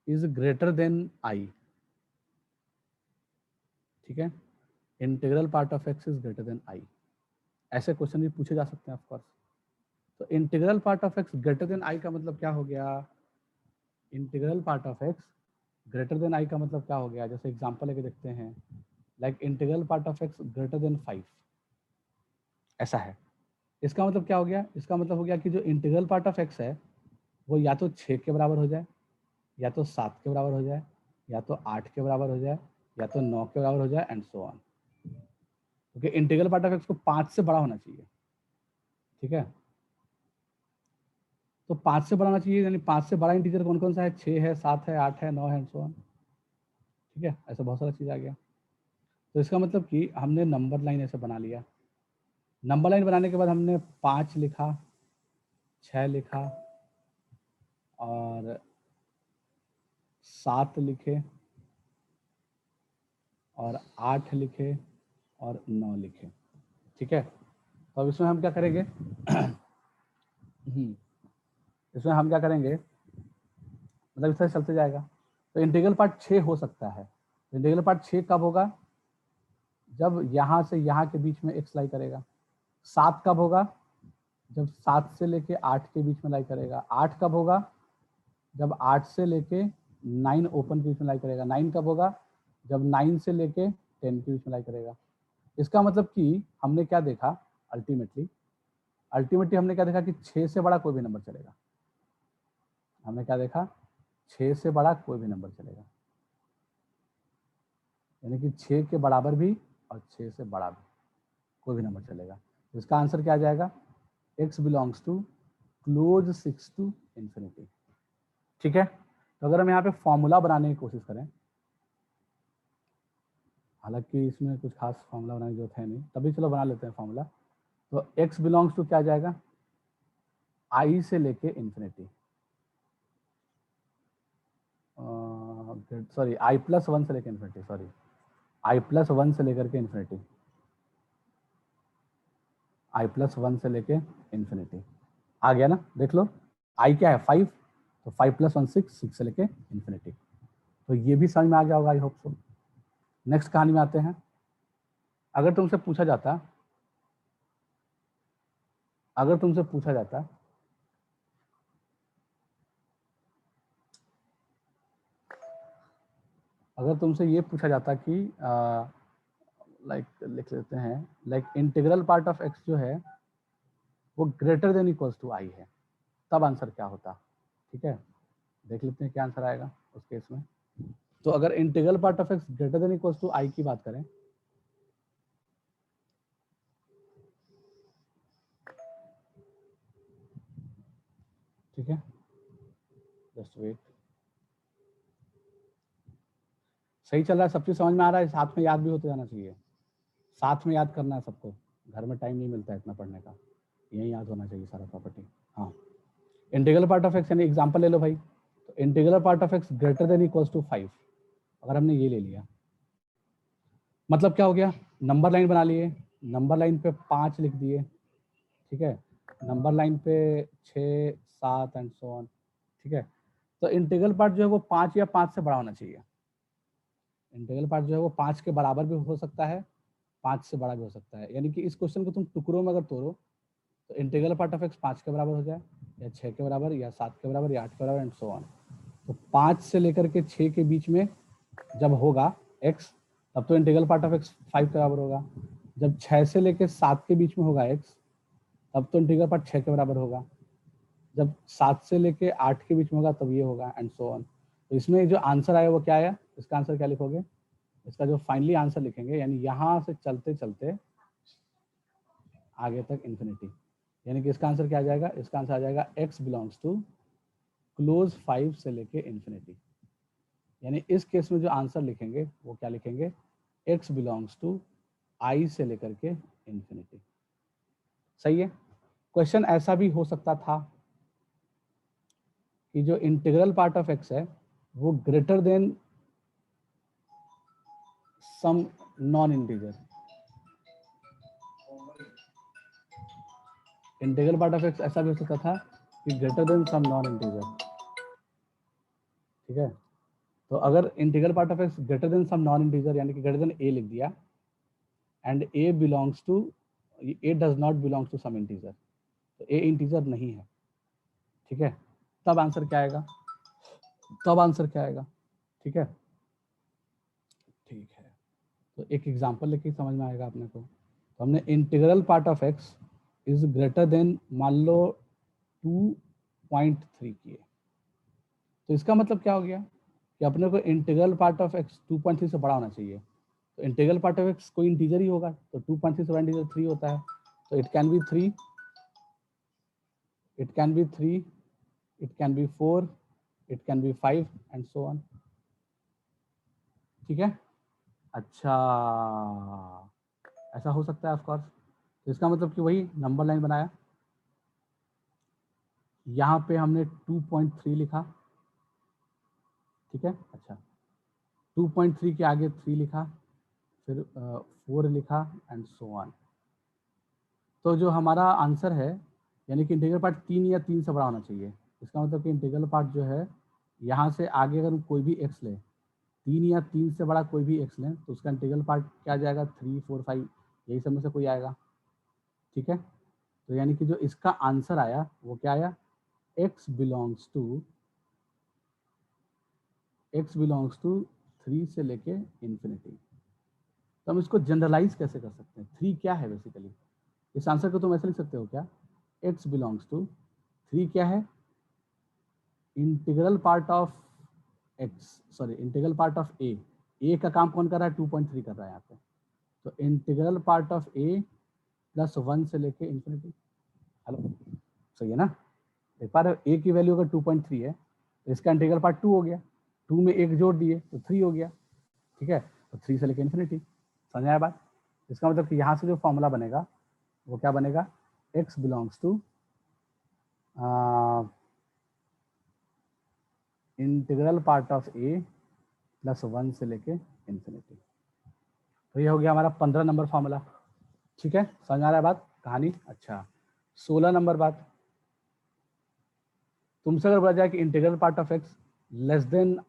is greater than i, ठीक है, integral part of x is greater than i, ऐसे क्वेश्चन भी पूछे जा सकते हैं ऑफ कोर्स। तो integral part of x greater then i का मतलब क्या हो गया, integral part of x greater then i का मतलब क्या हो गया, जैसे एग्जांपल लेके देखते हैं, like integral part of x greater then 5, ऐसा है। इसका मतलब क्या हो गया, इसका मतलब हो गया कि जो इंटीग्रल पार्ट ऑफ x है वो या तो 6 के बराबर हो जाए, या तो 7 के बराबर हो जाए, या तो 8 के बराबर हो जाए, या तो 9 के बराबर हो जाए, एंड सो ऑन। क्योंकि इंटीग्रल पार्ट ऑफ x को 5 से बड़ा होना चाहिए, ठीक है, तो 5 से बड़ा होना चाहिए, यानी 5 से बड़ा इंटीजर कौन कौन सा है, 6 है, 7 है, 8 है, 9 है, एंड सो ऑन, ठीक है, ऐसा बहुत सारा चीज़ आ गया। तो इसका मतलब कि हमने नंबर लाइन ऐसे बना लिया, नंबर लाइन बनाने के बाद हमने 5 लिखा, 6 लिखा, और 7 लिखे, और 8 लिखे, और 9 लिखे, ठीक है। तो अब इसमें हम क्या करेंगे, इसमें हम क्या करेंगे, मतलब इस तरह चलते जाएगा। तो इंटीग्रल पार्ट 6 हो सकता है। इंटीग्रल पार्ट 6 कब होगा? जब यहाँ से यहाँ के बीच में x लाई करेगा। 7 कब होगा? जब 7 से लेके 8 के बीच में लाई करेगा। 8 कब होगा? जब 8 से लेके 9 ओपन के बीच में लाई करेगा। 9 कब होगा? जब 9 से लेके 10 के बीच में लाई करेगा। इसका मतलब कि हमने क्या देखा अल्टीमेटली हमने क्या देखा कि 6 से बड़ा कोई भी नंबर चलेगा। हमने क्या देखा? 6 से बड़ा कोई भी नंबर चलेगा, यानी कि 6 के बराबर भी और 6 से बड़ा भी कोई भी नंबर चलेगा। तो इसका आंसर क्या आ जाएगा? x belongs to close 6 to infinity. ठीक है, तो अगर हम यहाँ पे फॉर्मूला बनाने की कोशिश करें, हालांकि इसमें कुछ खास फॉर्मूला बनाने की जरूरत है नहीं, तभी चलो बना लेते हैं फॉर्मूला। तो x बिलोंग्स टू क्या आ जाएगा? i से लेके इंफिनिटी, सॉरी i+1 से लेकर इन्फिनिटी, सॉरी i+1 से लेकर के इन्फिनिटी, i+1 से लेके इन्फिनिटी आ गया ना? देख लो i क्या है? 5, तो 5+1 6 से लेके इन्फिनिटी। तो ये भी समझ में आ गया होगा, आई होप सो। नेक्स्ट कहानी में आते हैं। अगर तुमसे पूछा जाता अगर तुमसे ये पूछा जाता कि लाइक लिख लेते हैं, like integral part of x जो है वो greater than equals to i है, तब आंसर क्या होता? ठीक है, देख लेते हैं क्या आंसर आएगा उस केस में। तो अगर integral part of x greater than equals to i की बात करें, ठीक है, जस्ट वेट। सही चल रहा है, सब चीज समझ में आ रहा है, साथ में याद भी होते जाना चाहिए, साथ में याद करना है सबको, घर में टाइम नहीं मिलता है इतना पढ़ने का, यही याद होना चाहिए सारा प्रॉपर्टी। हाँ, इंटीग्रल पार्ट ऑफ x यानी एग्जांपल ले लो भाई, तो integral part of x greater than equals to 5, अगर हमने ये ले लिया, मतलब क्या हो गया? नंबर लाइन बना लिए, नंबर लाइन पे 5 लिख दिए, ठीक है, नंबर लाइन पे 6 7 एंड सो ऑन। ठीक है, तो इंटीग्रल पार्ट जो है वो 5 या 5 से बड़ा होना चाहिए। इंटीग्रल पार्ट जो है वो 5 के बराबर भी हो सकता है, 5 से बड़ा भी हो सकता है। यानी कि इस क्वेश्चन को तुम टुकड़ों में अगर तोड़ो तो इंटीग्रल पार्ट ऑफ x 5 के बराबर हो जाए, या 6 के बराबर, या 7 के बराबर, या 8 के बराबर एंड सो ऑन। तो 5 से लेकर के 6 के बीच में जब होगा x, तब तो इंटीग्रल पार्ट ऑफ x 5 के बराबर होगा। जब 6 से लेकर 7 के बीच में होगा x, तब तो इंटीग्रल पार्ट 6 के बराबर होगा। जब 7 से लेके 8 के बीच में होगा तब ये होगा एंड सो ऑन। तो इसमें जो आंसर आया वो क्या आया? इसका आंसर क्या लिखोगे? इसका जो फाइनली आंसर लिखेंगे, यानी यहाँ से चलते चलते आगे तक इन्फिनिटी, यानी कि इसका आंसर क्या आ जाएगा? इसका आंसर आ जाएगा x बिलोंग्स टू क्लोज 5 से लेके इन्फिनिटी। यानी इस केस में जो आंसर लिखेंगे वो क्या लिखेंगे? x बिलोंग्स टू i से लेकर के इन्फिनिटी। सही है। क्वेश्चन ऐसा भी हो सकता था कि जो इंटीग्रल पार्ट ऑफ x है वो greater than some non integer, integral part of x ऐसा भी हो सकता था कि greater than some non integer. ठीक है, तो अगर integral part of x greater than some non integer यानी कि ग्रेटर देन a लिख दिया, and a belongs to, a does not belongs to some integer, तो a इंटीजर नहीं है, ठीक है, तब आंसर क्या आएगा? ठीक है, ठीक है, तो एक एग्जांपल लेके समझ में आएगा अपने को। तो हमने integral part of x is greater than, मान लो 2.3 किए, तो इसका मतलब क्या हो गया कि अपने को इंटीग्रल पार्ट ऑफ x 2.3 से बड़ा होना चाहिए। तो इंटीग्रल पार्ट ऑफ x कोई इंटीजर ही होगा, तो 2.3 से बड़ा इंटीजर 3 होता है, तो it can be 3, it can be 3, it can be 4, it can be 5 and so on. ठीक है, अच्छा, ऐसा हो सकता है ऑफ कोर्स। तो इसका मतलब कि वही नंबर लाइन बनाया, यहाँ पे हमने 2.3 लिखा, ठीक है, अच्छा 2.3 के आगे 3 लिखा, फिर 4 लिखा एंड सो ऑन। तो जो हमारा आंसर है, यानी कि इंटीग्रल पार्ट 3 या 3 से बड़ा होना चाहिए। इसका मतलब कि इंटीग्रल पार्ट जो है यहाँ से आगे अगर हम कोई भी x लें, 3 या 3 से बड़ा कोई भी x लें तो उसका इंटीग्रल पार्ट क्या आ जाएगा, 3, 4, 5 यही सब में से कोई आएगा। ठीक है, तो यानी कि जो इसका आंसर आया वो क्या आया, x बिलोंग्स टू 3 से लेके इन्फिनिटी। तो हम इसको जनरलाइज कैसे कर सकते हैं, 3 क्या है बेसिकली, इस आंसर को तुम ऐसे लिख सकते हो क्या, x बिलोंग्स टू 3 क्या है, integral part of integral part of A का काम कौन कर रहा है, 2.3 कर रहा है यहाँ पे, तो integral part of a plus 1 से लेके इन्फिनिटी। हेलो, सही है ना, देख पा रहे हो, ए की वैल्यू अगर 2.3 है तो इसका इंटीग्रल पार्ट 2 हो गया, 2 में 1 जोड़ दिए तो 3 हो गया। ठीक है, तो 3 से लेके इन्फिनिटी, समझ आया बात। इसका मतलब कि यहाँ से जो फॉर्मूला बनेगा वो क्या बनेगा, x belongs to integral part of a plus 1 से लेके इन्फिनिटी। तो ये हो गया हमारा 15 नंबर फॉर्मूला। ठीक है, समझ आ रहा है बात, कहानी। अच्छा, 16 नंबर बात, तुमसे अगर बोला जाए कि integral part of x less than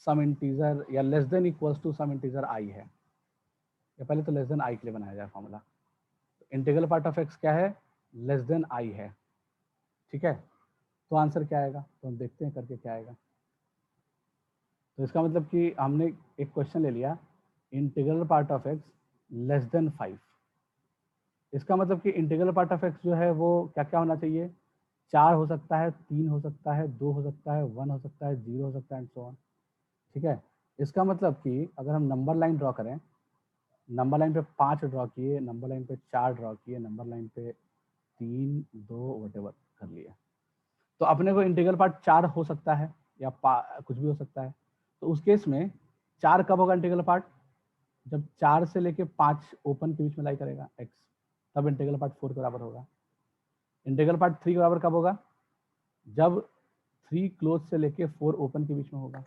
some integer या less than equals to some integer i है, या पहले तो लेस देन आई के लिए बनाया जाए formula, integral part of x क्या है, लेस देन आई है। ठीक है, तो आंसर क्या आएगा, तो हम देखते हैं करके क्या आएगा। तो इसका मतलब कि हमने एक क्वेश्चन ले लिया, integral part of x less then 5, इसका मतलब कि इंटीग्रल पार्ट ऑफ एक्स जो है वो क्या क्या होना चाहिए, 4 हो सकता है, 3 हो सकता है, 2 हो सकता है, 1 हो सकता है, 0 हो सकता है एंड सो ऑन। ठीक है, इसका मतलब कि अगर हम नंबर लाइन ड्रॉ करें, नंबर लाइन पे 5 ड्रॉ किए, नंबर लाइन पे 4 ड्रॉ किए, नंबर लाइन पे 3, 2 वटेवर कर लिए, तो अपने को इंटीग्रल पार्ट 4 हो सकता है या कुछ भी हो सकता है। तो उस केस में 4 कब होगा इंटीग्रल पार्ट, जब 4 से लेके 5 ओपन के बीच में लाई करेगा x, तब इंटीग्रल पार्ट 4 के बराबर होगा। इंटीग्रल पार्ट 3 के बराबर कब होगा, जब 3 क्लोज से लेके 4 ओपन के बीच में होगा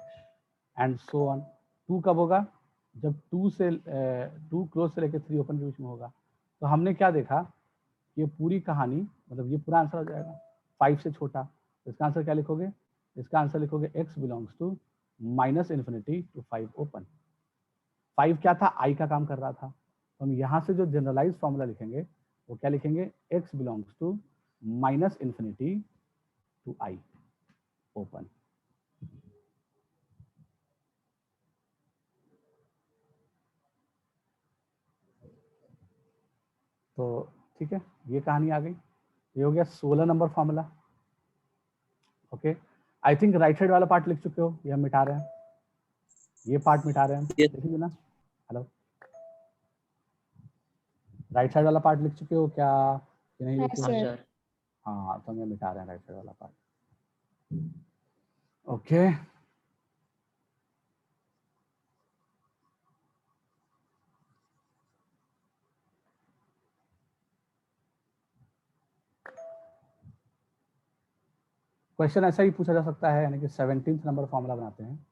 एंड सो ऑन। 2 कब होगा, जब 2 क्लोज से लेके 3 ओपन के बीच में होगा। तो हमने क्या देखा, ये पूरी कहानी मतलब ये पूरा आंसर हो जाएगा 5 से छोटा। तो इसका आंसर क्या लिखोगे, इसका आंसर लिखोगे x belongs to minus infinity to 5 open. 5 क्या था, आई का काम कर रहा था, तो हम यहाँ से जो जनरलाइज फॉर्मूला लिखेंगे वो क्या लिखेंगे, x belongs to minus infinity to i open. तो ठीक है, ये कहानी आ गई, ये हो गया 16 number formula. Okay, I think right side वाला पार्ट लिख चुके हो, ये हम मिटा रहे हैं, ये पार्ट मिटा रहे हैं हम, देखिए ना। हेलो, राइट साइड वाला पार्ट लिख चुके हो क्या कि नहीं लिखे हो? हाँ, तो हम ये मिटा रहे हैं राइट साइड वाला पार्ट। ओके, क्वेश्चन ऐसा ही पूछा जा सकता है, यानी कि 17th नंबर फॉर्मूला बनाते हैं।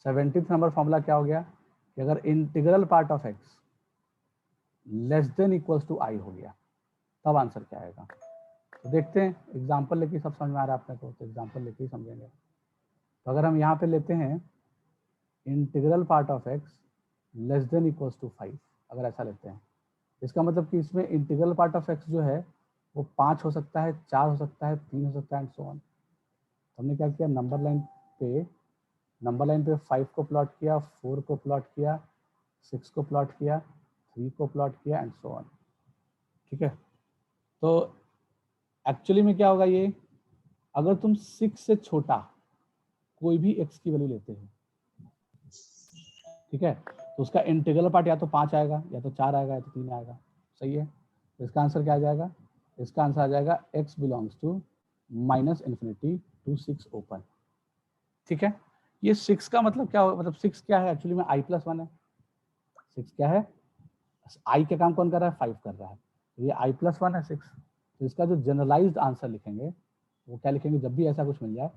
17th नंबर फॉर्मूला क्या हो गया कि अगर integral part of x less than equals to i हो गया तब आंसर क्या आएगा। तो देखते हैं, एग्जाम्पल लेके सब समझ में आ रहा है आपने को, तो एग्जाम्पल लेके ही समझेंगे। तो अगर हम यहाँ पे लेते हैं integral part of x less than equals to 5, अगर ऐसा लेते हैं, इसका मतलब कि इसमें इंटीग्रल पार्ट ऑफ एक्स जो है वो 5 हो सकता है, 4 हो सकता है, 3 हो सकता है एंड सो ऑन। तो हमने क्या किया, नंबर लाइन पे 5 को प्लॉट किया, 4 को प्लॉट किया, 6 को प्लॉट किया, 3 को प्लॉट किया एंड सो ऑन। ठीक है, तो एक्चुअली में क्या होगा ये, अगर तुम 6 से छोटा कोई भी x की वैल्यू लेते हो, ठीक है, तो उसका इंटीग्रल पार्ट या तो 5 आएगा, या तो 4 आएगा, या तो 3 आएगा। सही है, तो इसका आंसर क्या आ जाएगा, इसका आंसर आ जाएगा x belongs to minus infinity to 6 open. ठीक है, ये 6 का मतलब क्या हो, मतलब 6 क्या है एक्चुअली में, i+1 है। 6 क्या है, आई के काम कौन कर रहा है, 5 कर रहा है, तो ये i+1 है 6। तो इसका जो जनरलाइज्ड आंसर लिखेंगे वो क्या लिखेंगे, जब भी ऐसा कुछ मिल जाए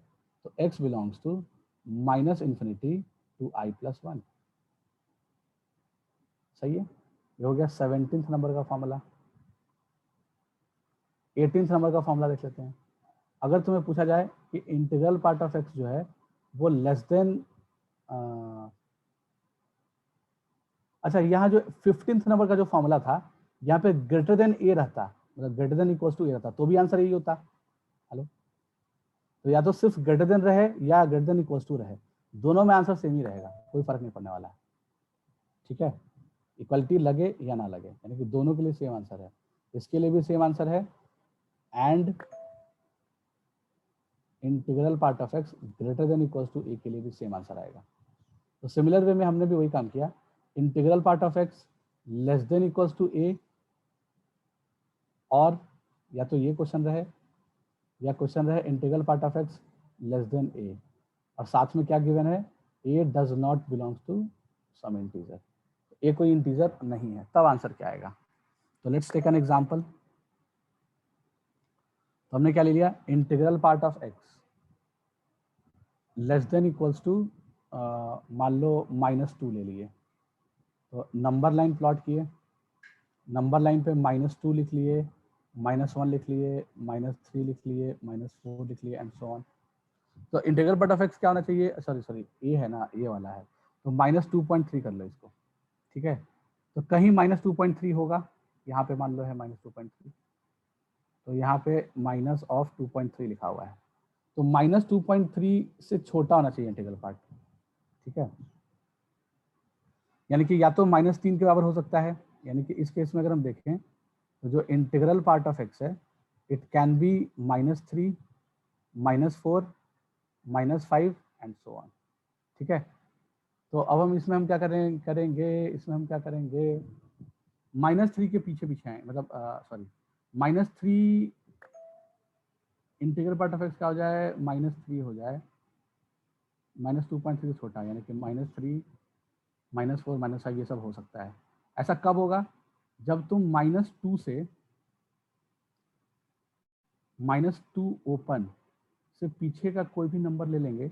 तो x belongs to minus infinity to i+1। सही है, ये हो गया 17th नंबर का फॉर्मूला। 18th नंबर का फॉर्मूला देख लेते हैं। अगर तुम्हें पूछा जाए कि इंटीग्रल पार्ट ऑफ एक्स जो है वो लेस देन, अच्छा यहाँ जो 15th नंबर का जो फॉर्मूला था, यहाँ पे ग्रेटर देन ए रहता, मतलब ग्रेटर देन इक्वल टू ए रहता, तो भी आंसर यही होता। हेलो, तो या तो सिर्फ ग्रेटर देन रहे या ग्रेटर देन इक्वल टू रहे, दोनों में आंसर सेम ही रहेगा, कोई फर्क नहीं पड़ने वाला है। ठीक है, इक्वलिटी लगे या ना लगे, यानी कि दोनों के लिए सेम आंसर है, इसके लिए भी सेम आंसर है, and integral part of x greater than equal to A के लिए भी सेम आंसर आएगा। तो सिमिलर वे में हमने भी वही काम किया, integral part of x less than equal to a, और या तो ये क्वेश्चन रहे या क्वेश्चन रहे integral part of x less than a, और साथ में क्या गिवन है, a does not belongs to some integer, a कोई इंटीजर नहीं है, तब आंसर क्या आएगा। तो लेट्स टेक एन एग्जांपल। तो हमने क्या ले लिया, integral part of x less than equals to मान लो -2 ले लिए, तो नंबर लाइन प्लॉट किए, नंबर लाइन पे -2 लिख लिए, -1 लिख लिए, -3 लिख लिए, -4 लिख लिए, एंड सो ऑन। तो इंटीग्रल पार्ट ऑफ एक्स क्या होना चाहिए, सॉरी ए है ना, ये वाला है, तो -2.3 कर लो इसको। ठीक है, तो कहीं -2.3 होगा, यहाँ पे मान लो है -2.3, तो यहाँ पे -2.3 लिखा हुआ है, तो -2.3 से छोटा होना चाहिए इंटीग्रल पार्ट। ठीक है, यानी कि या तो -3 के बराबर हो सकता है, यानी कि इस केस में अगर हम देखें तो जो इंटीग्रल पार्ट ऑफ एक्स है it can be -3, -4, -5 and so on. ठीक है, तो अब हम इसमें हम क्या करेंगे, इसमें हम क्या करेंगे, -3 के पीछे पीछे आए, मतलब sorry -3 integral part of x क्या हो जाए, -3 हो जाए, -2.3 से छोटा, यानी कि -3, -4, -5 ये सब हो सकता है। ऐसा कब होगा, जब तुम -2 से -2 ओपन से पीछे का कोई भी नंबर ले लेंगे,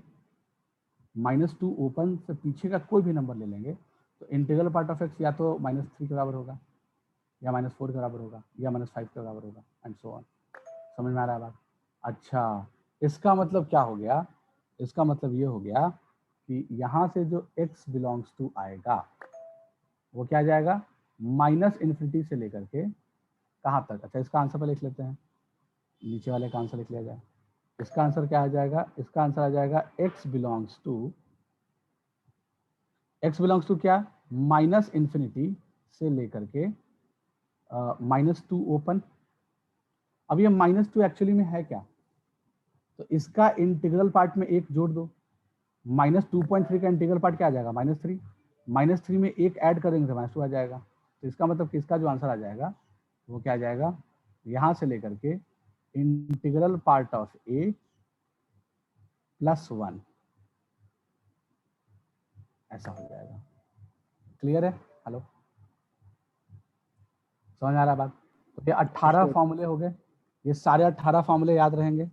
-2 ओपन से पीछे का कोई भी नंबर ले लेंगे, तो इंटीग्रल पार्ट ऑफ एक्स या तो -3 के बराबर होगा, या -4 के बराबर होगा, या -5 के बराबर होगा, एंड सो ऑन। समझ में आ रहा है बात। अच्छा, इसका मतलब क्या हो गया, इसका मतलब ये हो गया कि यहाँ से जो x बिलोंग्स टू आएगा वो क्या जाएगा, -∞ से लेकर के कहाँ तक। अच्छा, इसका आंसर पर लिख लेते हैं, नीचे वाले का आंसर लिख लिया जाए। इसका आंसर क्या आ जाएगा, इसका आंसर आ जाएगा x बिलोंग्स टू क्या, -∞ से लेकर के -2 ओपन। अब ये -2 एक्चुअली में है क्या, तो इसका इंटीग्रल पार्ट में एक जोड़ दो, -2.3 का इंटीग्रल पार्ट क्या आ जाएगा, -3, -3 में एक ऐड करेंगे तो -2 आ जाएगा। तो इसका मतलब कि इसका जो आंसर आ जाएगा वो क्या आ जाएगा, यहाँ से लेकर के इंटीग्रल पार्ट ऑफ a +1 ऐसा हो जाएगा। क्लियर है, हेलो, समझ आ रहा बात। तो ये 18 फॉर्मूले हो गए, ये सारे 18 फॉर्मूले याद रहेंगे।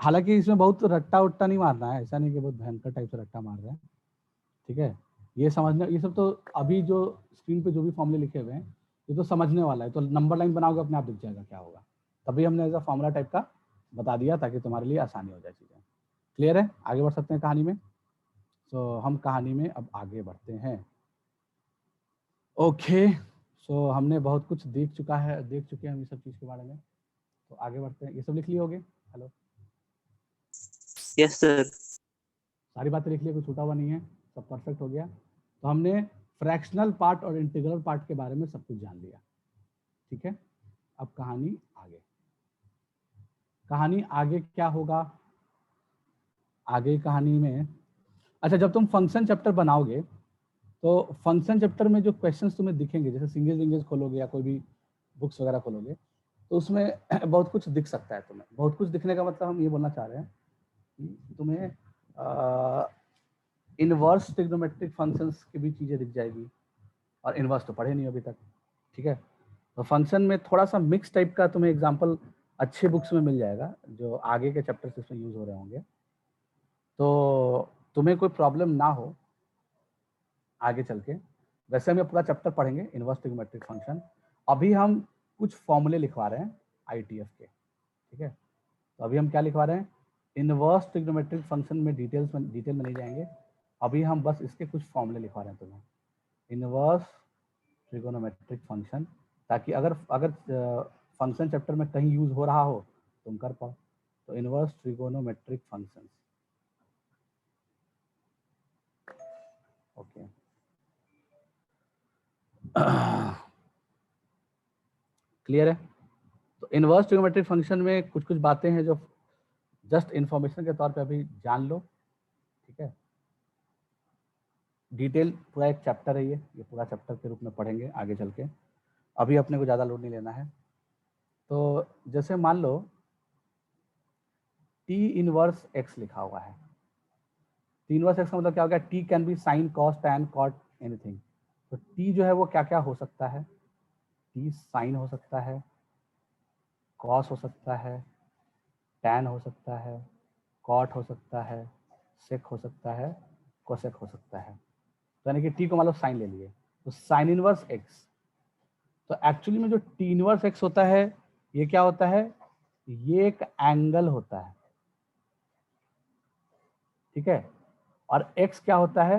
हालांकि इसमें बहुत रट्टा उट्टा नहीं मारना है, ऐसा नहीं कि बहुत भयंकर टाइप से रट्टा मार रहे हैं। ठीक है, ये समझने, ये सब तो अभी जो स्क्रीन पे जो भी फॉर्मूले लिखे हुए हैं ये तो समझने वाला है, तो नंबर लाइन बनाओगे अपने आप दिख जाएगा क्या होगा, तभी हमने ऐसा फॉर्मूला टाइप का बता दिया ताकि तुम्हारे लिए आसानी हो जाए चीज़ें। क्लियर है, आगे बढ़ सकते हैं कहानी में। सो हम कहानी में अब आगे बढ़ते हैं। ओके, सो हमने बहुत कुछ देख चुके हैं हम ये सब चीज़ के बारे में, तो आगे बढ़ते हैं। ये सब लिख लिए होगे, हेलो, यस सर, सारी बातें लिख लिए, कोई छूटा हुआ नहीं है, सब परफेक्ट हो गया। तो हमने फ्रैक्शनल पार्ट और इंटीग्रल पार्ट के बारे में सब कुछ जान लिया। ठीक है, अब कहानी आगे, कहानी आगे क्या होगा, आगे कहानी में, अच्छा जब तुम फंक्शन चैप्टर बनाओगे तो फंक्शन चैप्टर में जो क्वेश्चंस तुम्हें दिखेंगे, जैसे सिंगेज विंगेज खोलोगे या कोई भी बुक्स वगैरह खोलोगे तो उसमें बहुत कुछ दिख सकता है तुम्हें। बहुत कुछ दिखने का मतलब हम ये बोलना चाह रहे हैं कि तुम्हें इनवर्स ट्रिग्नोमेट्रिक फंक्शंस की भी चीज़ें दिख जाएगी, और इनवर्स तो पढ़े नहीं अभी तक। ठीक है, तो फंक्शन में थोड़ा सा मिक्स टाइप का तुम्हें एग्जाम्पल अच्छे बुक्स में मिल जाएगा जो आगे के चैप्टर्स इसमें यूज हो रहे होंगे, तो तुम्हें कोई प्रॉब्लम ना हो आगे चल के। वैसे हम ये पूरा चैप्टर पढ़ेंगे इनवर्स ट्रिग्नोमेट्रिक फंक्शन, अभी हम कुछ फॉर्मूले लिखवा रहे हैं ITF के। ठीक है, तो अभी हम क्या लिखवा रहे हैं, इनवर्स ट्रिग्नोमेट्रिक फंक्शन में डिटेल में नहीं जाएंगे, अभी हम बस इसके कुछ फॉर्मूले लिखवा रहे हैं तुम्हें, इनवर्स ट्रिगोनोमेट्रिक फंक्शन, ताकि अगर अगर फंक्शन चैप्टर में कहीं यूज हो रहा हो तुम कर पाओ। तो inverse trigonometric function, okay. Clear है? तो इनवर्स ट्रिगोनोमेट्रिक फंक्शन में कुछ कुछ बातें हैं जो जस्ट इंफॉर्मेशन के तौर पे अभी जान लो, ठीक है। डिटेल पूरा एक चैप्टर है, ये पूरा चैप्टर के रूप में पढ़ेंगे आगे चल के, अभी अपने को ज़्यादा लोड नहीं लेना है। तो जैसे मान लो टी इनवर्स एक्स लिखा हुआ है, टी इनवर्स एक्स का मतलब क्या हो गया, t can be sine cos tan cot anything. तो टी जो है वो क्या क्या हो सकता है, टी साइन हो सकता है, कॉस हो सकता है, टैन हो सकता है, कॉट हो सकता है, सेक हो सकता है, कोसेक हो सकता है। तो यानी कि टी को मान लो साइन ले लिए, तो साइन इनवर्स एक्स, तो एक्चुअली में जो टी इनवर्स एक्स होता है ये क्या होता है, ये एक एंगल होता है, ठीक है। और x क्या होता है,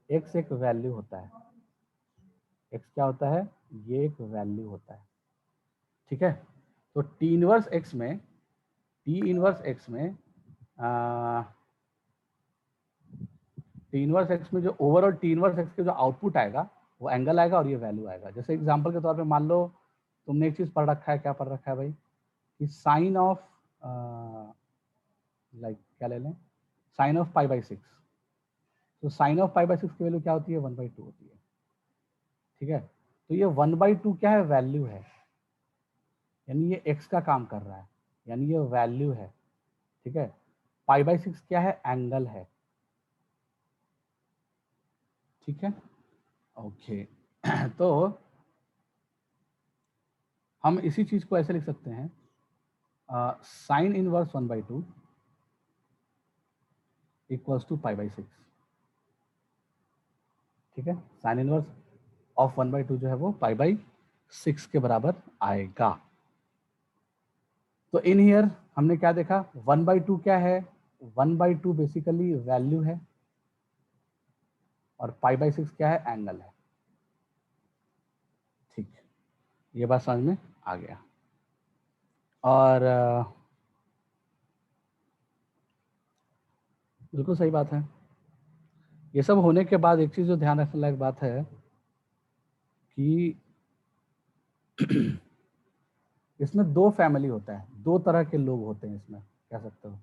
x एक वैल्यू होता है, x क्या होता है, ये एक वैल्यू होता है, ठीक है। तो टी इनवर्स x में, टी इनवर्स x में टी इनवर्स x में जो ओवरऑल टी इनवर्स x के जो आउटपुट आएगा वो एंगल आएगा और ये वैल्यू आएगा। जैसे एग्जांपल के तौर पे मान लो तुमने एक चीज पढ़ रखा है, क्या पढ़ रखा है भाई, कि साइन ऑफ लाइक क्या ले लें, sine of pi by six, तो sine of pi by six की वैल्यू क्या होती है, 1/2 होती है, ठीक है। तो ये 1/2 क्या है, वैल्यू है, यानी ये x का काम कर रहा है, यानी ये वैल्यू है, ठीक है। पाई बाई सिक्स क्या है, एंगल है, ठीक है, ओके। तो हम इसी चीज को ऐसे लिख सकते हैं, sine inverse 1/2 equals to pi by six, ठीक है। साइन इनवर्स ऑफ 1/2 जो है वो पाई बाई 6 के बराबर आएगा। तो इन हियर हमने क्या देखा, 1/2 क्या है, 1/2 बेसिकली वैल्यू है और पाई बाई 6 क्या है, एंगल है, ठीक है। ये बात समझ में आ गया। और बिल्कुल सही बात है। ये सब होने के बाद एक चीज जो ध्यान रखने लायक बात है कि इसमें दो फैमिली होता है, दो तरह के लोग होते हैं इसमें, कह सकते हो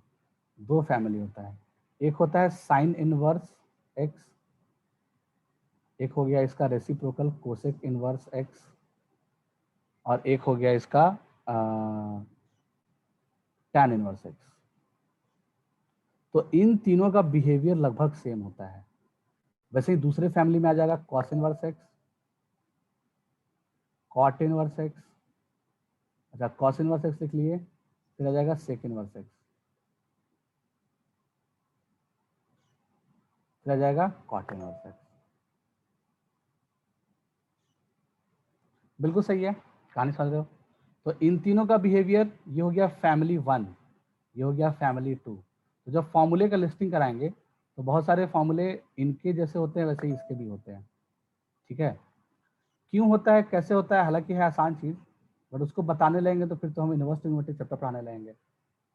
दो फैमिली होता है। एक होता है साइन इनवर्स एक्स, एक हो गया इसका रेसिप्रोकल कोसेक इनवर्स एक्स, और एक हो गया इसका टैन इनवर्स एक्स। तो इन तीनों का बिहेवियर लगभग सेम होता है। वैसे ही दूसरे फैमिली में आ जाएगा cos inverse x, cot inverse x, अच्छा कॉस इनवर्स एक्स लिख लिए, फिर आ जाएगा सेक इनवर्स एक्स, फिर आ जाएगा कॉट इनवर्स एक्स। बिल्कुल सही है, कहानी समझ रहे हो। तो इन तीनों का बिहेवियर, ये हो गया फैमिली 1, ये हो गया फैमिली 2। तो जब फॉर्मूले का लिस्टिंग कराएंगे तो बहुत सारे फॉर्मूले इनके जैसे होते हैं, वैसे ही इसके भी होते हैं, ठीक है। क्यों होता है, कैसे होता है, हालांकि है आसान चीज, बट उसको बताने लगेंगे तो फिर तो हम इनवर्स ट्रिग्नोमेट्रिक चैप्टर पढ़ाने लगेंगे।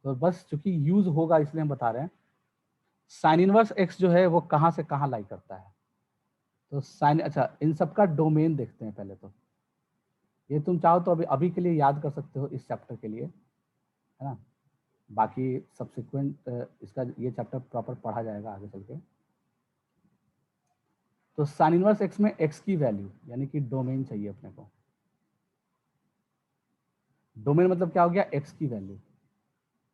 तो बस चूंकि यूज होगा इसलिए हम बता रहे हैं। साइन इनवर्स एक्स जो है वो कहाँ से कहाँ लाई करता है, तो साइन, अच्छा इन सबका डोमेन देखते हैं पहले। तो ये तुम चाहो तो अभी अभी के लिए याद कर सकते हो इस चैप्टर के लिए, है ना। बाकी सब्सिक्वेंट इसका ये चैप्टर प्रॉपर पढ़ा जाएगा आगे चल के। तो साइन इनवर्स एक्स में एक्स की वैल्यू यानी कि डोमेन चाहिए अपने को। डोमेन मतलब क्या हो गया, एक्स की वैल्यू,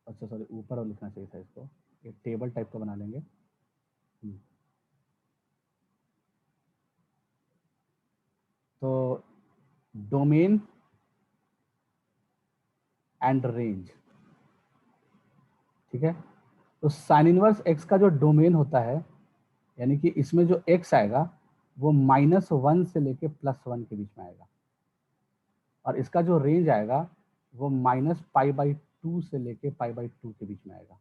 अच्छा सॉरी ऊपर और लिखना चाहिए था इसको, एक टेबल टाइप का बना लेंगे। तो डोमेन एंड रेंज, ठीक है। तो साइन इनवर्स एक्स का जो डोमेन होता है, यानी कि इसमें जो एक्स आएगा वो -1 से लेके +1 के बीच में आएगा, और इसका जो रेंज आएगा वो -π/2 2 से लेके π/2 के बीच में आएगा।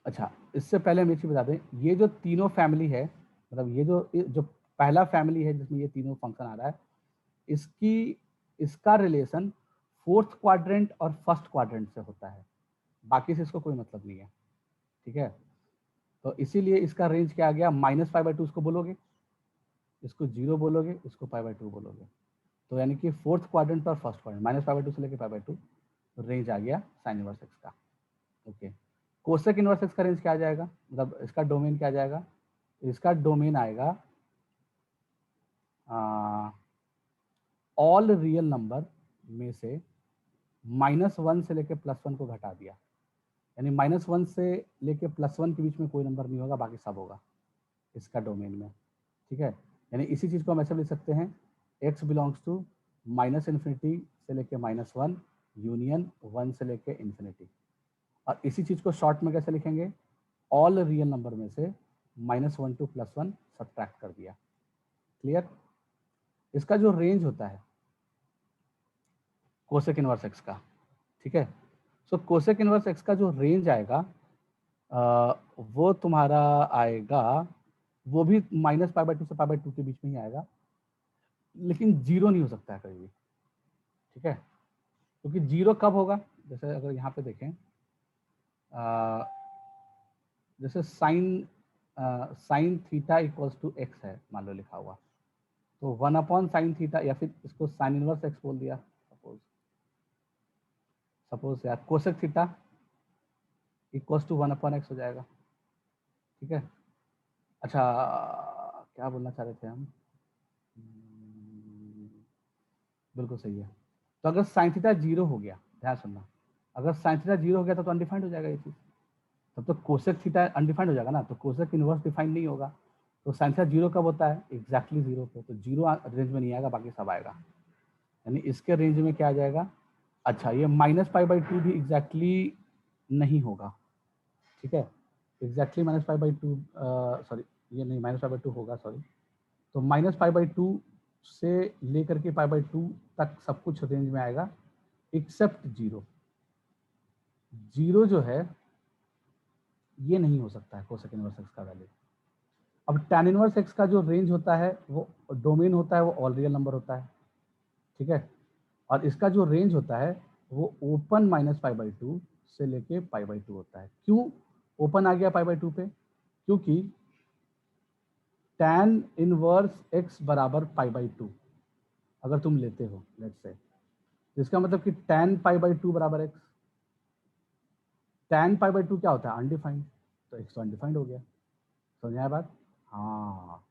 अच्छा, इससे पहले हम एक चीज बता दें, ये जो तीनों फैमिली है, मतलब ये जो पहला फैमिली है जिसमें ये तीनों फंक्शन आ रहा है, इसका रिलेशन फोर्थ क्वाड्रेंट और फर्स्ट क्वाड्रेंट से होता है, बाकी से इसको कोई मतलब नहीं है। ठीक है, तो इसीलिए इसका रेंज क्या आ गया, -π/2 इसको बोलोगे, इसको 0 बोलोगे, इसको π/2 बोलोगे, तो यानी कि फोर्थ क्वाड्रेंट और फर्स्ट क्वाड्रेंट -π/2 से लेके π/2 रेंज आ गया साइन इनवर्स एक्स का। ओके, कोसेक इनवर्स एक्स का रेंज क्या आ जाएगा, मतलब इसका डोमेन क्या आ जाएगा, इसका डोमेन आएगा ऑल रियल नंबर में से -1 से लेके +1 को घटा दिया, यानी -1 से लेके +1 के बीच में कोई नंबर नहीं होगा, बाकी सब होगा इसका डोमेन में। ठीक है, यानी इसी चीज को हम ऐसे लिख सकते हैं, x बिलोंग्स टू -∞ से लेके -1 यूनियन 1 से लेके इन्फिनिटी। और इसी चीज को शॉर्ट में कैसे लिखेंगे, ऑल रियल नंबर में से -1 टू +1 सब्ट्रैक्ट कर दिया। क्लियर? इसका जो रेंज होता है कोसेक इनवर्स एक्स का, ठीक है, सो कोसेक इनवर्स एक्स का जो रेंज आएगा वो तुम्हारा आएगा, वो भी -π/2 से π/2 के बीच में ही आएगा, लेकिन 0 नहीं हो सकता है कभी भी। ठीक है, क्योंकि 0 कब होगा, जैसे अगर यहाँ पे देखें, जैसे sine theta equals to x है, मान लो लिखा हुआ, तो 1/sin थीटा, या फिर इसको साइन इनवर्स एक्स बोल दिया, सपोज यार cosec theta equals to 1/x हो जाएगा। ठीक है, अच्छा क्या बोलना चाह रहे थे हम, बिल्कुल सही है। तो अगर साइन थीटा 0 हो गया, ध्यान सुनना, अगर साइन थीटा 0 हो गया तो अनडिफाइंड हो जाएगा ये चीज, तब तो कोसेक थीटा अनडिफाइंड हो जाएगा ना, तो कोसेक इनवर्स डिफाइंड नहीं होगा। तो साइन थीटा 0 कब होता है, एग्जैक्टली 0 पे, तो 0 रेंज में नहीं आएगा, बाकी सब आएगा, यानी इसके रेंज में क्या आ जाएगा। अच्छा, ये -π/2 भी एग्जैक्टली नहीं होगा। ठीक है, एग्जैक्टली -π/2, सॉरी ये नहीं, -π/2 होगा, सॉरी, तो -π/2 से लेकर के π/2 तक सब कुछ रेंज में आएगा एक्सेप्ट 0। 0 जो है ये नहीं हो सकता है कोसेक इनवर्स एक्स का वैल्यू। अब tan इनवर्स एक्स का जो रेंज होता है, वो डोमेन होता है, वो ऑल रियल नंबर होता है। ठीक है, और इसका जो रेंज होता है वो ओपन -π/2 से लेके π/2 होता है। क्यों ओपन आ गया π/2 पे, क्योंकि tan इनवर्स x बराबर π/2 अगर तुम लेते हो, लेट्स से, इसका मतलब कि tan π/2 बराबर x, tan π/2 क्या होता है, अनडिफाइंड, तो x तो अनडिफाइंड हो गया। समझ आया बात? हाँ,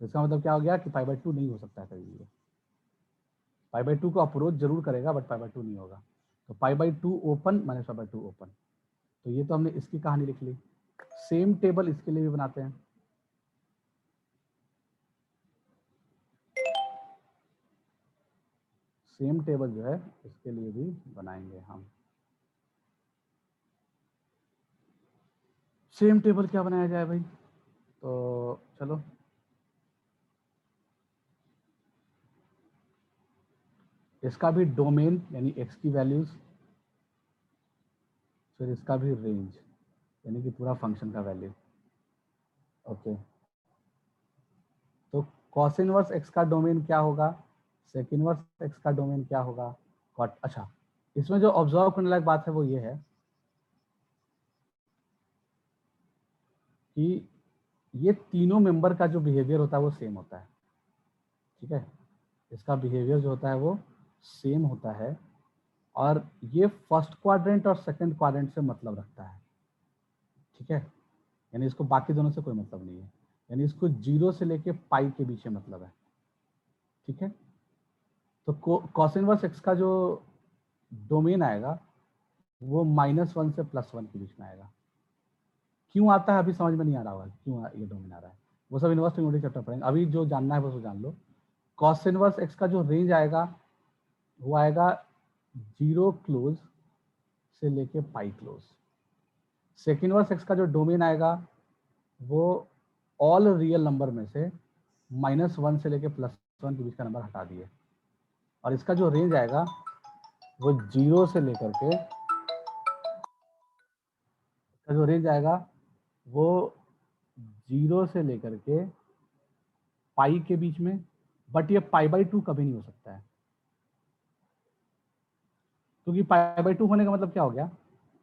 तो इसका मतलब क्या हो गया कि π/2 नहीं हो सकता है कभी भी, π/2 को अप्रोच जरूर करेगा बट π/2 नहीं होगा। तो π/2 ओपन -π/2 ओपन, तो ये तो हमने इसकी कहानी लिख ली। सेम टेबल इसके लिए भी बनाते हैं। सेम टेबल जो है इसके लिए भी बनाएंगे हम। सेम टेबल क्या बनाया जाए भाई, तो चलो, इसका भी डोमेन यानी x की वैल्यूज, फिर इसका भी रेंज यानी कि पूरा फंक्शन का वैल्यू। ओके, तो कॉस इनवर्स x का डोमेन क्या होगा, सेक इनवर्स x का डोमेन क्या होगा, कॉट। अच्छा, इसमें जो ऑब्जर्व करने लायक बात है वो ये है कि ये तीनों मेंबर का जो बिहेवियर होता है वो सेम होता है। ठीक है, इसका बिहेवियर जो होता है वो सेम होता है, और ये फर्स्ट क्वाड्रेंट और सेकंड क्वाड्रेंट से मतलब रखता है। ठीक है, यानी इसको बाकी दोनों से कोई मतलब नहीं है, यानी इसको 0 से लेके पाई के बीच में मतलब है। ठीक है, तो कॉस इनवर्स एक्स का जो डोमेन आएगा वो -1 से +1 के बीच में आएगा। क्यों आता है अभी समझ में नहीं आ रहा होगा, क्यों ये डोमेन आ रहा है, वो सब इनवर्स ट्रिग्नोमेट्री चैप्टर पढ़ेंगे, अभी जो जानना है वो जान लो। कॉस इनवर्स एक्स का जो रेंज आएगा वो आएगा 0 क्लोज से लेके पाई क्लोज। सेक इनवर्स एक्स का जो डोमेन आएगा वो ऑल रियल नंबर में से -1 से लेके +1 के बीच का नंबर हटा दिए, और इसका जो रेंज आएगा वो 0 से लेकर के, इसका जो रेंज आएगा वो 0 से लेकर के पाई के बीच में, बट ये π/2 कभी नहीं हो सकता है, क्योंकि π/2 होने का मतलब क्या हो गया,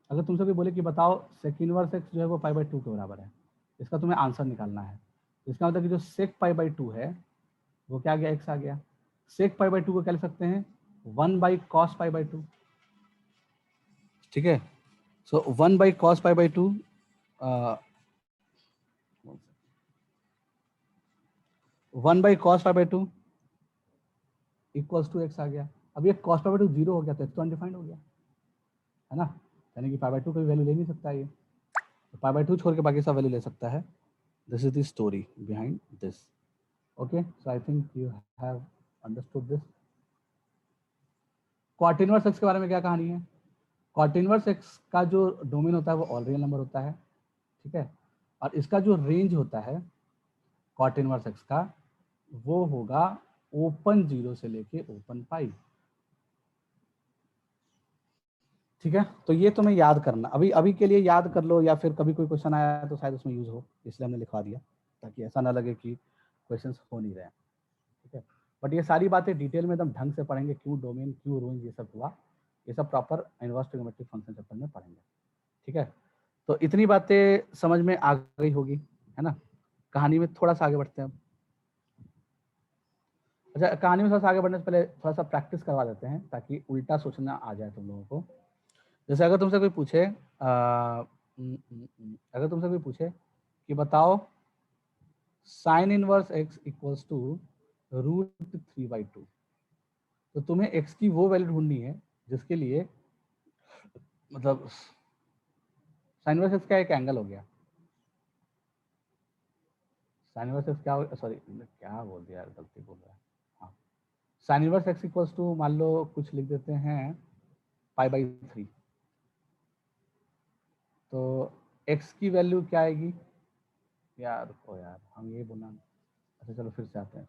अगर तुमसे कोई बोले कि बताओ सेक इनवर्स एक्स जो है वो π/2 के बराबर है, इसका तुम्हें आंसर निकालना है, इसका मतलब कि जो सेक π/2 है वो क्या आ गया, एक्स आ गया। सेक π/2 को क्या लिख सकते हैं, 1/cos π/2, ठीक है। So 1/cos π/2 1/cos π/2 equals to x आ गया। अब ये cos π/2 0 हो गया तो एक्स तो अनडिफाइंड हो गया, है ना, यानी कि π/2 कोई वैल्यू ले नहीं सकता ये, तो π/2 छोड़ के बाकी सब वैल्यू ले सकता है। This is the story behind this. Okay, so I think you have understood this. Cot inverse x के बारे में क्या कहानी है, क्वाट इनवर्स एक्स का जो डोमेन होता है वो ऑल रियल नंबर होता है, ठीक है, और इसका जो रेंज होता है क्वाट इनवर्स एक्स का वो होगा ओपन 0 से लेके ओपन पाई, ठीक है। तो ये तुम्हें याद करना, अभी अभी के लिए याद कर लो, या फिर कभी कोई क्वेश्चन आया तो शायद उसमें यूज हो, इसलिए हमने लिखवा दिया ताकि ऐसा ना लगे कि क्वेश्चंस हो नहीं रहे हैं, ठीक है। बट ये सारी बातें डिटेल में एकदम ढंग से पढ़ेंगे, क्यों डोमेन, क्यों रेंज, ये सब हुआ, ये सब proper inverse trigonometric function chapter में पढ़ेंगे, ठीक है। तो इतनी बातें समझ में आ गई होगी, है ना। कहानी में थोड़ा सा आगे बढ़ते हैं। अच्छा, कहानी में थोड़ा सा आगे बढ़ने से पहले थोड़ा सा प्रैक्टिस करवा देते हैं ताकि उल्टा सोचना आ जाए तुम लोगों को। जैसे अगर तुमसे कोई पूछे अगर तुमसे कोई पूछे कि बताओ sine inverse x equals to √3/2, तो तुम्हें एक्स की वो वैल्यू ढूंढनी है जिसके लिए, मतलब साइन इनवर्स एक्स का एक एंगल हो गया, साइन इनवर्स एक्स क्या, सॉरी क्या बोल दिया यार, गलती बोल रहा है, हाँ, sine inverse x equals to मान लो कुछ लिख देते हैं π/3, तो एक्स की वैल्यू क्या आएगी यार, ओ यार हम ये बोलना, अच्छा चलो फिर से आते हैं,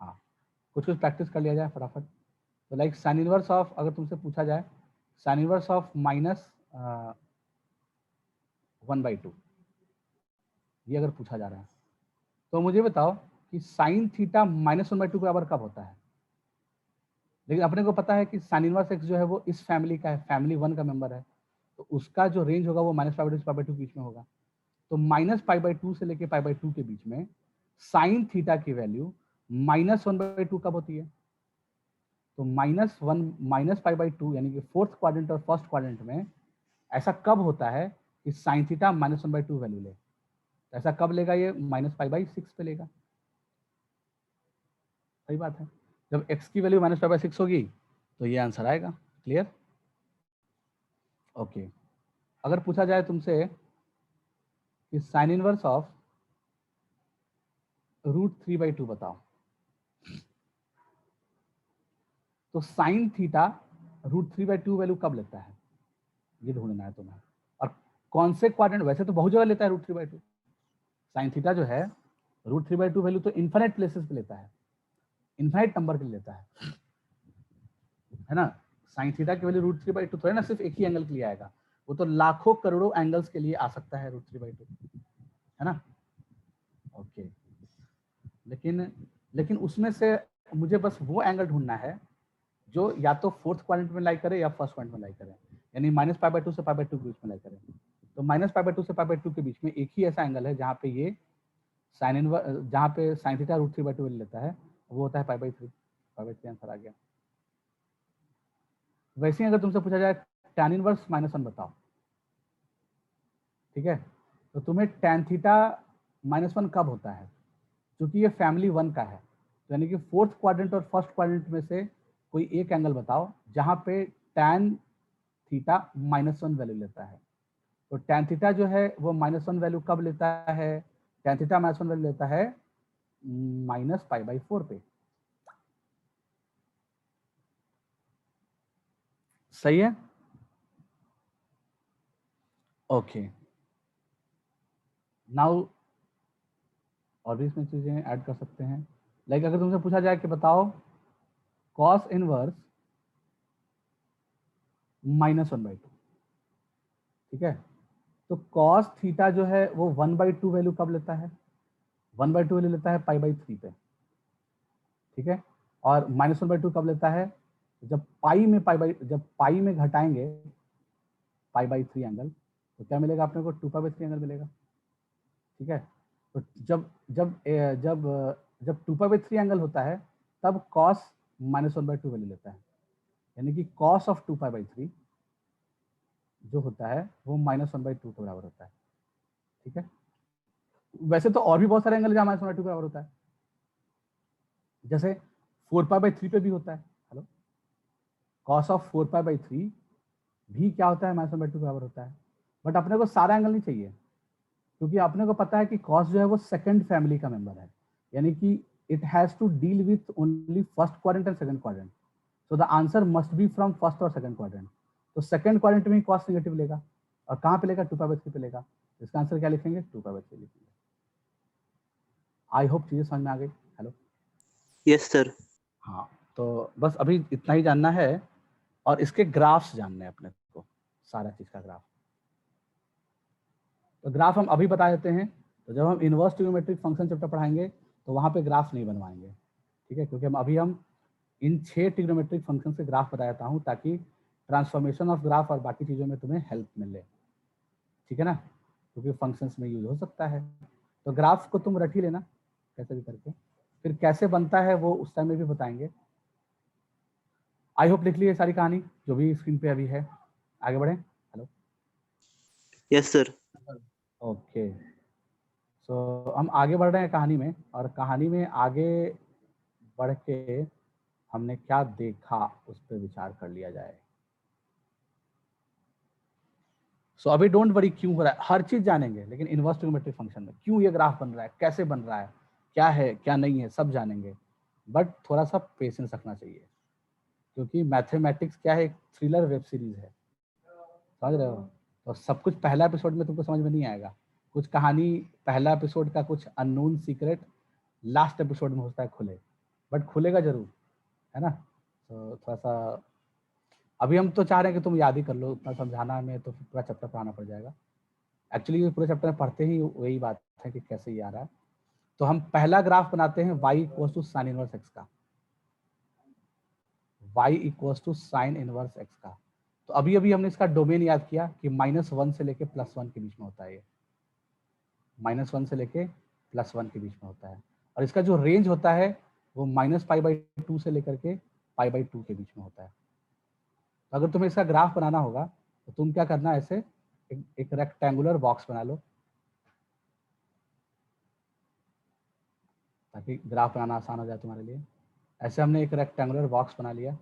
हाँ, कुछ प्रैक्टिस कर लिया जाए फटाफट। तो लाइक साइन इनवर्स ऑफ, अगर तुमसे पूछा जाए साइन इनवर्स ऑफ -1/2, ये अगर पूछा जा रहा है तो मुझे बताओ कि साइन थीटा -1/2 के बराबर कब होता है। लेकिन अपने को पता है कि साइन इनवर्स एक्स जो है वो इस फैमिली का है, फैमिली 1 का मेंबर है, तो उसका जो रेंज होगा वो -π/2 से π/2 के बीच में होगा। तो -π/2 से लेके π/2 के बीच में साइन थीटा की वैल्यू -1/2 कब होती है, तो -π/2 यानी कि फोर्थ क्वाड्रेंट और फर्स्ट क्वाड्रेंट में ऐसा कब होता है कि साइन थीटा -1/2 वैल्यू ले, तो ऐसा कब लेगा, ये -π/6 पे लेगा, सही बात है। जब x की वैल्यू -π/6 होगी तो ये आंसर आएगा, क्लियर। ओके, अगर पूछा जाए तुमसे कि साइन इनवर्स ऑफ √3/2 बताओ, तो साइन थीटा √3/2 वैल्यू कब लेता है, ये ढूंढना है तुम्हें। और कौन से क्वाड्रेंट, वैसे तो बहुत जगह लेता है √3/2, साइन थीटा जो है √3/2 वैल्यू तो इन्फिनिट प्लेसेस पे लेता है, इन्फिनिट नंबर के लिए लेता है ना। साइन थीटा की वैल्यू √3/2 थोड़ा ना सिर्फ एक ही एंगल के लिए आएगा, वो तो लाखों करोड़ों एंगल्स के लिए आ सकता है √3/2, है ना। ओके, लेकिन उसमें से मुझे बस वो एंगल ढूंढना है जो या तो फोर्थ क्वाड्रेंट में लाई करे या फर्स्ट क्वाड्रेंट में लाई करे, यानी -π/2 से π/2 के बीच में लाई करे। तो -π/2 से π/2 के बीच में एक ही ऐसा एंगल है जहाँ पे ये साइन इनवर्स, जहाँ पे साइन थीटा √3/2 लेता है, वो होता है π/3, π/3 आंसर आ गया। वैसे ही अगर तुमसे पूछा जाए tan इनवर्स -1 बताओ, ठीक है, तो तुम्हें tan थीटा -1 कब होता है, क्योंकि ये फैमिली 1 का है, तो यानी कि फोर्थ क्वाड्रेंट और फर्स्ट क्वाड्रेंट में से कोई एक एंगल बताओ जहाँ पे tan थीटा -1 वैल्यू लेता है। तो tan थीटा जो है वो -1 वैल्यू कब लेता है, tan थीटा -1 वैल्यू लेता है -π/4 पे, सही है। ओके, नाउ और भी इसमें चीजें ऐड कर सकते हैं। लाइक अगर तुमसे पूछा जाए कि बताओ कॉस इनवर्स -1/2, ठीक है। तो कॉस थीटा जो है वो 1/2 वैल्यू कब लेता है, 1/2 वैल्यू लेता है π/3 पे, ठीक है। और -1/2 कब लेता है, जब पाई में घटाएंगे π/3 एंगल, तो क्या मिलेगा अपने को, 2π/3 एंगल मिलेगा, ठीक है। तो जब जब जब जब 2π/3 एंगल होता है तब कॉस -1/2 वैल्यू लेता है, यानी कि कॉस ऑफ 2π/3 जो होता है वो -1/2 के बराबर होता है, ठीक है। वैसे तो और भी बहुत सारे एंगल जहाँ -1/2 के बराबर होता है, जैसे 4π/3 पे भी होता है, हेलो, कॉस ऑफ 4π/3 भी क्या होता है, -1/2 के बराबर होता है। बट अपने को सारा एंगल नहीं चाहिए, क्योंकि अपने को पता है कि कॉस जो है वो सेकंड फैमिली का मेंबर है, यानी कि it has to deal with only first quadrant and second quadrant, so the answer must be from first और सेकंड क्वाड्रेंट। तो सेकंड क्वाड्रेंट में ही कॉस नेगेटिव लेगा, और कहाँ पे लेगा, 2π/3 पे लेगा। इसका आंसर क्या लिखेंगे, 2π/3 लिखेंगे। आई होप चीजें समझ में आ गई। Hello, yes sir. हाँ, तो बस अभी इतना ही जानना है, और इसके ग्राफ्स जानने हैं अपने को, सारा चीज का ग्राफ। तो ग्राफ हम अभी बता देते हैं, तो जब हम इनवर्स ट्रिग्नोमेट्रिक फंक्शन चैप्टर पढ़ाएंगे तो वहाँ पे ग्राफ नहीं बनवाएंगे, ठीक है, क्योंकि हम इन 6 ट्रिग्नोमेट्रिक फंक्शन से ग्राफ बता देता हूँ, ताकि ट्रांसफॉर्मेशन ऑफ ग्राफ और बाकी चीज़ों में तुम्हें हेल्प मिले, ठीक है ना, क्योंकि फंक्शंस में यूज हो सकता है। तो ग्राफ को तुम रट ही लेना कैसे भी करके, फिर कैसे बनता है वो उस टाइम में भी बताएंगे। आई होप लिख ली है सारी कहानी जो भी स्क्रीन पे अभी है। आगे बढ़े। Hello, yes sir. ओके, सो हम आगे बढ़ रहे हैं कहानी में, और कहानी में आगे बढ़ के हमने क्या देखा उस पर विचार कर लिया जाए। सो अभी डोंट वरी क्यों हो रहा है, हर चीज जानेंगे, लेकिन इनवर्स ट्रिग्नोमेट्रिक फंक्शन में क्यों ये ग्राफ बन रहा है, कैसे बन रहा है क्या नहीं है, सब जानेंगे। बट थोड़ा सा पेशेंस रखना चाहिए, क्योंकि मैथमेटिक्स क्या है, एक थ्रिलर वेब सीरीज है, समझ रहे हो। तो सब कुछ पहला एपिसोड में तुमको समझ में नहीं आएगा, कुछ कहानी पहला एपिसोड का कुछ अननोन सीक्रेट लास्ट एपिसोड में होता है खुले, बट खुलेगा जरूर, है ना। तो थोड़ा सा अभी हम तो चाह रहे हैं कि तुम याद ही कर लो, उतना समझाना में तो पूरा चैप्टर पढ़ाना पड़ जाएगा। एक्चुअली ये पूरे चैप्टर में पढ़ते ही वही बात है कि कैसे ये आ रहा है। तो हम पहला ग्राफ बनाते हैं y equals to sine inverse x का, y equals to sine inverse x का। तो अभी अभी हमने इसका डोमेन याद किया कि -1 से लेके +1 के बीच में होता है, ये -1 से लेके +1 के बीच में होता है, और इसका जो रेंज होता है वो -π/2 से लेकर के π/2 के बीच में होता है। तो अगर तुम्हें इसका ग्राफ बनाना होगा तो तुम क्या करना है, ऐसे एक रेक्टेंगुलर बॉक्स बना लो, ताकि ग्राफ बनाना आसान हो जाए तुम्हारे लिए। ऐसे हमने एक रेक्टेंगुलर बॉक्स बना लिया,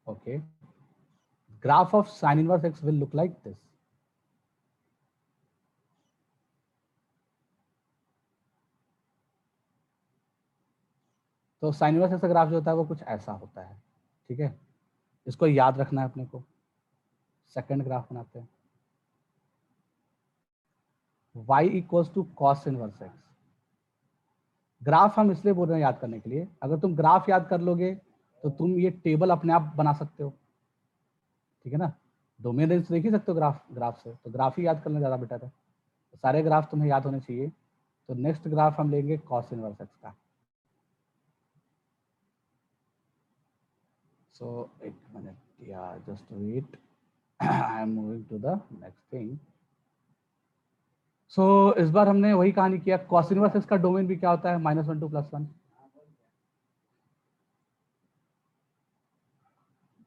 okay. Graph of sine inverse x will look like this. तो साइन इनवर्स x का ग्राफ जो होता है वो कुछ ऐसा होता है, ठीक है। इसको याद रखना है अपने को। सेकंड ग्राफ बनाते हैं, y equals to cos inverse x। Graph हम इसलिए बोल रहे हैं याद करने के लिए, अगर तुम ग्राफ याद कर लोगे तो तुम ये टेबल अपने आप बना सकते हो, ठीक है ना। डोमेन रेंज देख ही सकते हो ग्राफ से, तो ग्राफ ही याद करना ज़्यादा बेटर है। तो सारे ग्राफ तुम्हें याद होने चाहिए। तो नेक्स्ट ग्राफ हम लेंगे कॉस इनवर्स x का। सो एक मिनट या just wait, I am moving to the next thing. So इस बार हमने वही कहानी किया, कॉस इनवर्स x का डोमेन भी क्या होता है, -1 to +1,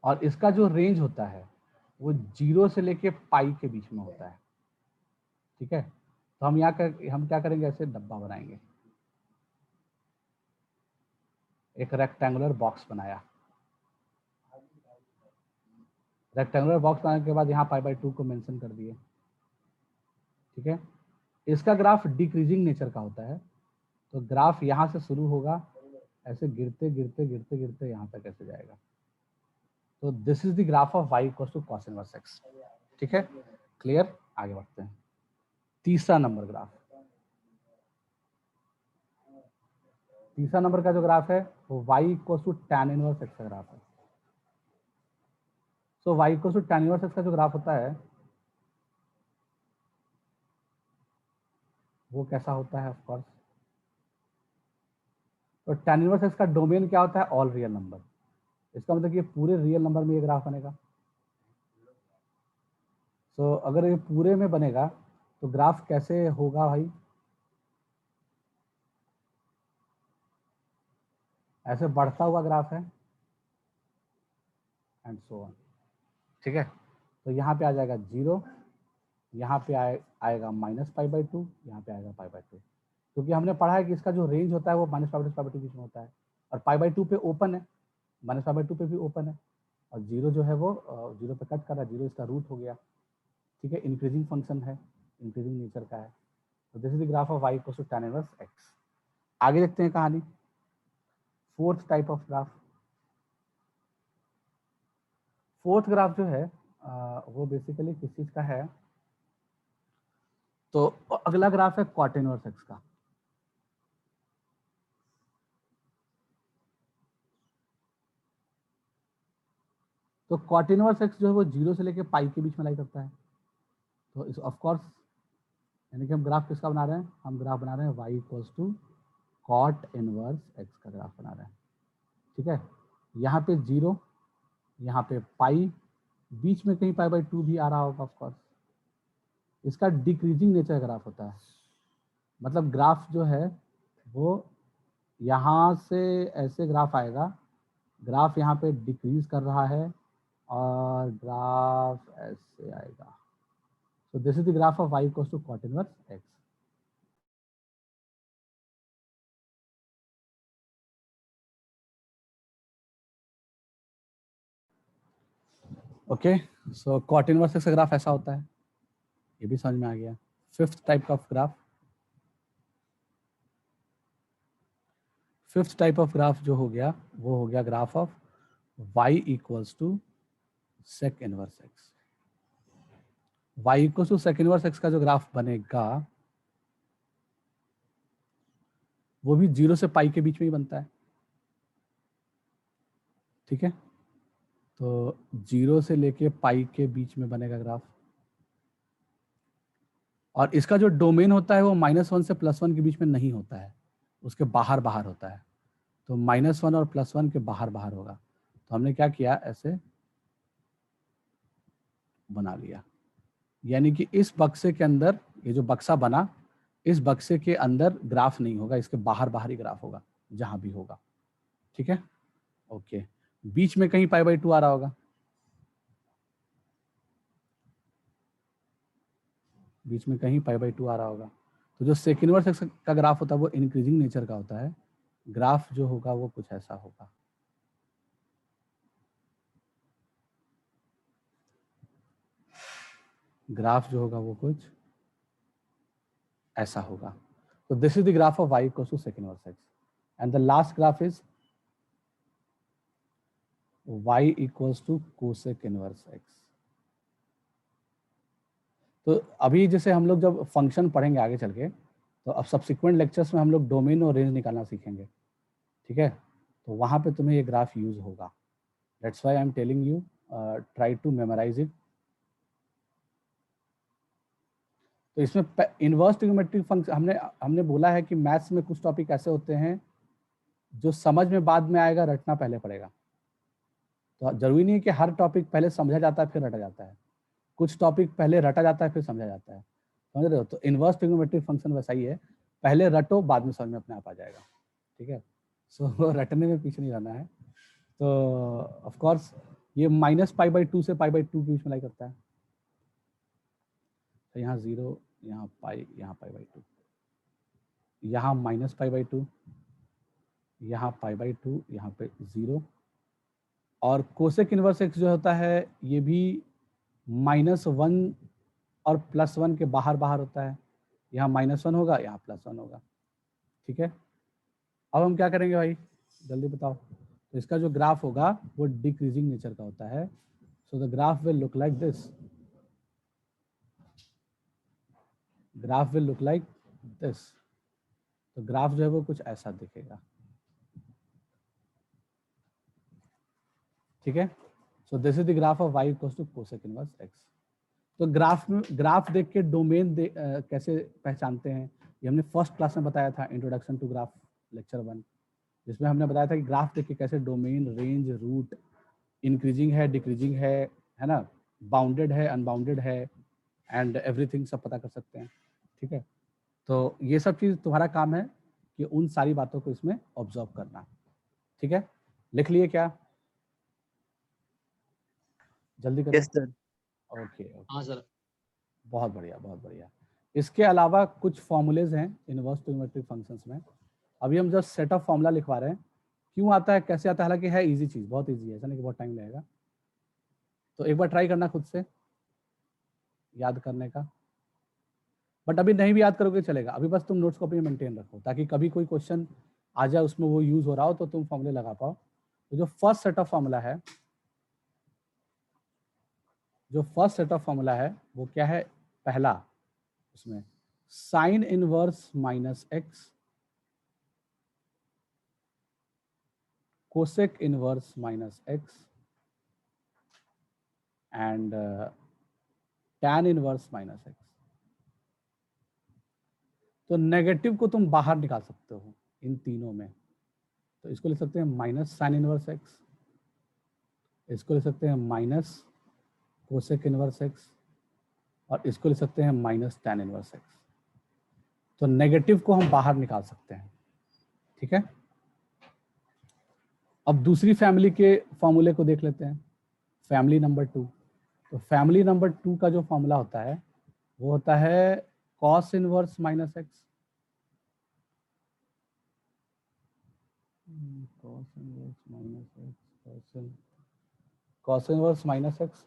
और इसका जो रेंज होता है वो 0 से लेके पाई के बीच में होता है, ठीक है। तो हम क्या करेंगे, ऐसे डब्बा बनाएंगे, एक रेक्टेंगुलर बॉक्स बनाया। रेक्टेंगुलर बॉक्स बनाने के बाद यहाँ π/2 को मेंशन कर दिए, ठीक है। इसका ग्राफ डिक्रीजिंग नेचर का होता है, तो ग्राफ यहाँ से शुरू होगा, ऐसे गिरते गिरते गिरते गिरते यहाँ तक ऐसे जाएगा। तो this is the graph of y equals to cos inverse x, ठीक है। क्लियर, आगे बढ़ते हैं। तीसरा नंबर ग्राफ, तीसरा नंबर का जो ग्राफ है वो y equal to tan inverse x का ग्राफ है। So y equal to tan inverse x का जो ग्राफ होता है वो कैसा होता है? ऑफ कोर्स, तो tan इनवर्स x का डोमेन क्या होता है? All real number. इसका मतलब कि ये पूरे रियल नंबर में ये ग्राफ बनेगा। सो अगर ये पूरे में बनेगा तो ग्राफ कैसे होगा भाई? ऐसे बढ़ता हुआ ग्राफ है एंड सो ऑन। ठीक है, तो यहाँ पे आ जाएगा 0, यहाँ पे आएगा -π/2, यहाँ पे आएगा π/2, क्योंकि हमने पढ़ा है कि इसका जो रेंज होता है वो -π/2 के बीच में होता है, और π/2 पे ओपन है, -π/2 पे भी ओपन है, और 0 जो है वो 0 पे कट कर रहा है, 0 इसका रूट हो गया। ठीक है, इंक्रीजिंग फंक्शन है, इंक्रीजिंग नेचर का है। तो this is the graph of y equal to tan inverse x। आगे देखते हैं कहानी, fourth type of graph. Fourth graph जो है वो बेसिकली किस चीज का है? तो अगला ग्राफ है cot इनवर्स x का। तो cot इनवर्स x जो है वो 0 से लेके पाई के बीच में लाई करता है। तो इस ऑफ कोर्स यानी कि हम ग्राफ किसका बना रहे हैं? हम ग्राफ बना रहे हैं y equals to cot inverse x का ग्राफ बना रहे हैं। ठीक है, यहाँ पे 0, यहाँ पे पाई, बीच में कहीं π/2 भी आ रहा होगा ऑफ कोर्स। इसका डिक्रीजिंग नेचर ग्राफ होता है, मतलब ग्राफ जो है वो यहाँ से ऐसे ग्राफ आएगा, ग्राफ यहाँ पे डिक्रीज कर रहा है और ग्राफ ऐसे आएगा। So this is the graph of y equals to cot inverse x. Okay, so cot inverse x का ग्राफ ऐसा होता है, ये भी समझ में आ गया। Fifth type of graph, fifth type of graph जो हो गया वो हो गया graph of y equals to sec inverse x। y equals to sec inverse x का जो ग्राफ बनेगा वो भी 0 से पाई के बीच में ही बनता है। ठीक है, तो 0 से लेके पाई के बीच में बनेगा ग्राफ, और इसका जो डोमेन होता है वो -1 से +1 के बीच में नहीं होता है, उसके बाहर बाहर होता है। तो -1 और +1 के बाहर बाहर होगा। तो हमने क्या किया, ऐसे बना लिया, यानी कि इस बक्से के अंदर ये जो बक्सा बना, इस बक्से के अंदर ग्राफ नहीं होगा, इसके बाहर बाहर ही ग्राफ होगा जहां भी होगा। ठीक है, ओके, बीच में कहीं π/2 आ रहा होगा, बीच में कहीं π/2 आ रहा होगा। तो जो सेक इनवर्स एक्स का ग्राफ होता है वो इंक्रीजिंग नेचर का होता है, ग्राफ जो होगा वो कुछ ऐसा होगा। ग्राफ जो होगा वो कुछ ऐसा होगा। तो this is the graph of y equals to sec inverse x, and the last graph is y equals to cosec inverse x. तो अभी जैसे हम लोग जब फंक्शन पढ़ेंगे आगे चल के, तो अब सब्सिक्वेंट लेक्चर्स में हम लोग डोमेन और रेंज निकालना सीखेंगे। ठीक है, तो वहां पे तुम्हें ये ग्राफ यूज होगा। That's why I am telling you try to memorise it. तो इसमें इनवर्स ट्रिग्नोमेट्रिक फंक्शन हमने बोला है कि मैथ्स में कुछ टॉपिक ऐसे होते हैं जो समझ में बाद में आएगा, रटना पहले पड़ेगा। तो जरूरी नहीं है कि हर टॉपिक पहले समझा जाता है फिर रटा जाता है, कुछ टॉपिक पहले रटा जाता है फिर समझा जाता है, समझ रहे हो? तो इनवर्स ट्रिग्नोमेट्रिक फंक्शन वैसा ही है, पहले रटो बाद में समझ में अपने आप आ जाएगा। ठीक है, सो रटने में पीछे नहीं रहना है। तो ऑफ कोर्स ये -π/2 से π/2 के बीच में लाई करता है। तो यहाँ 0, यहाँ पाई, यहाँ π/2, यहाँ -π/2, यहाँ π/2, यहाँ पे 0। और कोसेक इनवर्स एक्स जो होता है ये भी -1 और +1 के बाहर बाहर होता है, यहाँ -1 होगा, यहाँ +1 होगा। ठीक है, अब हम क्या करेंगे भाई, जल्दी बताओ। तो इसका जो ग्राफ होगा वो डिक्रीजिंग नेचर का होता है। So the graph will look like this, graph will look like this. तो ग्राफ जो है वो कुछ ऐसा दिखेगा। ठीक है। So this is the graph of y equals to cosec inverse x। तो ग्राफ देख के डोमेन कैसे पहचानते हैं, ये हमने फर्स्ट क्लास में बताया था, इंट्रोडक्शन टू ग्राफ लेक्चर 1, जिसमें हमने बताया था कि ग्राफ देख के कैसे डोमेन, रेंज, रूट, इंक्रीजिंग है, डिक्रीजिंग है ना, बाउंडेड है, अनबाउंडेड है, एंड एवरीथिंग सब पता कर सकते हैं। ठीक है, तो ये सब चीज़ तुम्हारा काम है कि उन सारी बातों को इसमें ऑब्जर्व करना। ठीक है, लिख लिए क्या? जल्दी करो। Yes sir. ओके ओके, हाँ सर। बहुत बढ़िया बहुत बढ़िया। इसके अलावा कुछ फॉर्मूलेज हैं इनवर्स ट्रिग्नोमेट्रिक फंक्शंस में। अभी हम जस्ट सेट ऑफ फॉर्मूला लिखवा रहे हैं। क्यों आता है, कैसे आता है, हालांकि है इजी चीज़, बहुत इजी है, ऐसा नहीं कि बहुत टाइम लगेगा। तो एक बार ट्राई करना खुद से याद करने का, बट अभी नहीं भी याद करोगे चलेगा, अभी बस तुम नोट्स कॉपी में मेंटेन रखो ताकि कभी कोई क्वेश्चन आ जाए उसमें वो यूज हो रहा हो तो तुम फॉर्मूले लगा पाओ। तो जो फर्स्ट सेट ऑफ फॉर्मूला है, वो क्या है? पहला उसमें sine inverse minus x, cosec inverse minus x and tan inverse minus x. तो नेगेटिव को तुम बाहर निकाल सकते हो इन तीनों में, तो इसको लिख सकते हैं माइनस साइन इनवर्स एक्स, इसको लिख सकते हैं माइनस कोसेक इनवर्स एक्स, और इसको लिख सकते हैं माइनस टैन इनवर्स एक्स। तो नेगेटिव को हम बाहर निकाल सकते हैं। ठीक है, अब दूसरी फैमिली के फॉर्मूले को देख लेते हैं, फैमिली नंबर 2। तो फैमिली नंबर 2 का जो फॉर्मूला होता है वो होता है cos inverse minus x, cos inverse minus x, cos inverse minus x,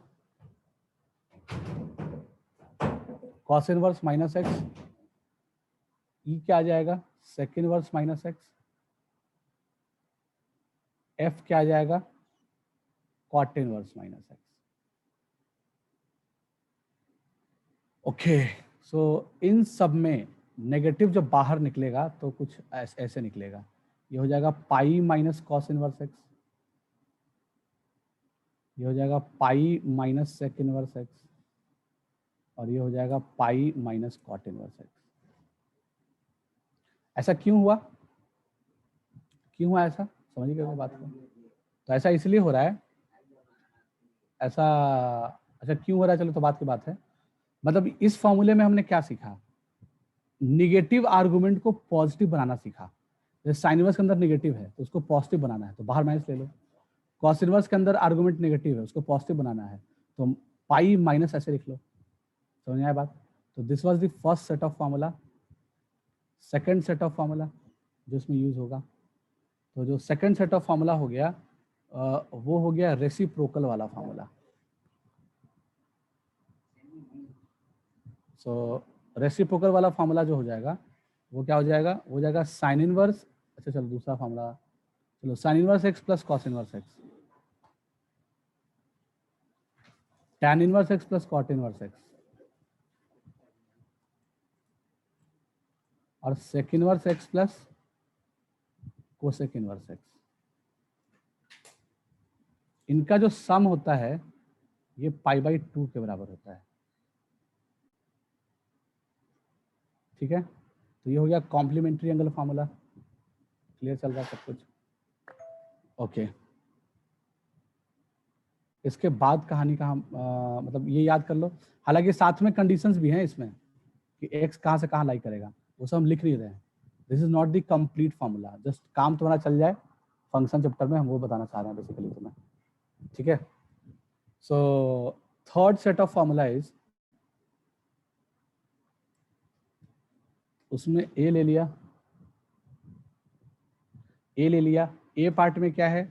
cos inverse minus x, ई क्या आ जाएगा? सेक इनवर्स माइनस एक्स, एफ क्या आ जाएगा? Cot inverse minus x. Okay, so इन सब में नेगेटिव जब बाहर निकलेगा तो कुछ ऐसे निकलेगा, ये हो जाएगा pi minus cos inverse x, ये हो जाएगा pi minus sec inverse x, और ये हो जाएगा pi minus cot inverse x. ऐसा क्यों हुआ? क्यों हुआ ऐसा, समझिए बात को। तो ऐसा इसलिए हो रहा है, ऐसा अच्छा क्यों हो रहा है, चलो तो बात की बात है। मतलब इस फॉर्मूले में हमने क्या सीखा? निगेटिव आर्गुमेंट को पॉजिटिव बनाना सीखा। जैसे साइन इनवर्स के अंदर निगेटिव है तो उसको पॉजिटिव बनाना है, तो बाहर माइनस ले लो। कॉस इनवर्स के अंदर आर्गुमेंट नेगेटिव है, उसको पॉजिटिव बनाना है, तो पाई माइनस ऐसे लिख लो। समझ आया बात? तो this was the first set of formula. Second set of formula जो इसमें यूज होगा, तो जो सेकंड सेट ऑफ फार्मूला हो गया वो हो गया रेसिप्रोकल वाला फार्मूला। सो रेसिप्रोकल वाला फार्मूला जो हो जाएगा वो क्या हो जाएगा? वो हो जाएगा साइन इनवर्स, अच्छा चलो दूसरा फार्मूला, चलो sine inverse x plus cos inverse x, tan inverse x plus cot inverse x, और sec inverse x plus cosec inverse x. इनका जो सम होता है ये पाई बाई 2 के बराबर होता है। ठीक है, तो ये हो गया कॉम्प्लीमेंट्री एंगल फार्मूला। क्लियर चल रहा है सब कुछ? ओके, इसके बाद कहानी का हम मतलब ये याद कर लो, हालांकि साथ में कंडीशंस भी हैं इसमें कि x कहाँ से कहाँ लाई करेगा, वो सब हम लिख नहीं रहे हैं। This is not the complete formula, just काम तुम्हारा चल जाए फंक्शन चैप्टर में, हम वो बताना चाह रहे हैं बेसिकली तुम्हें। ठीक है, so third set of formula is, उसमें ए ले लिया, ए ले लिया। ए पार्ट में क्या है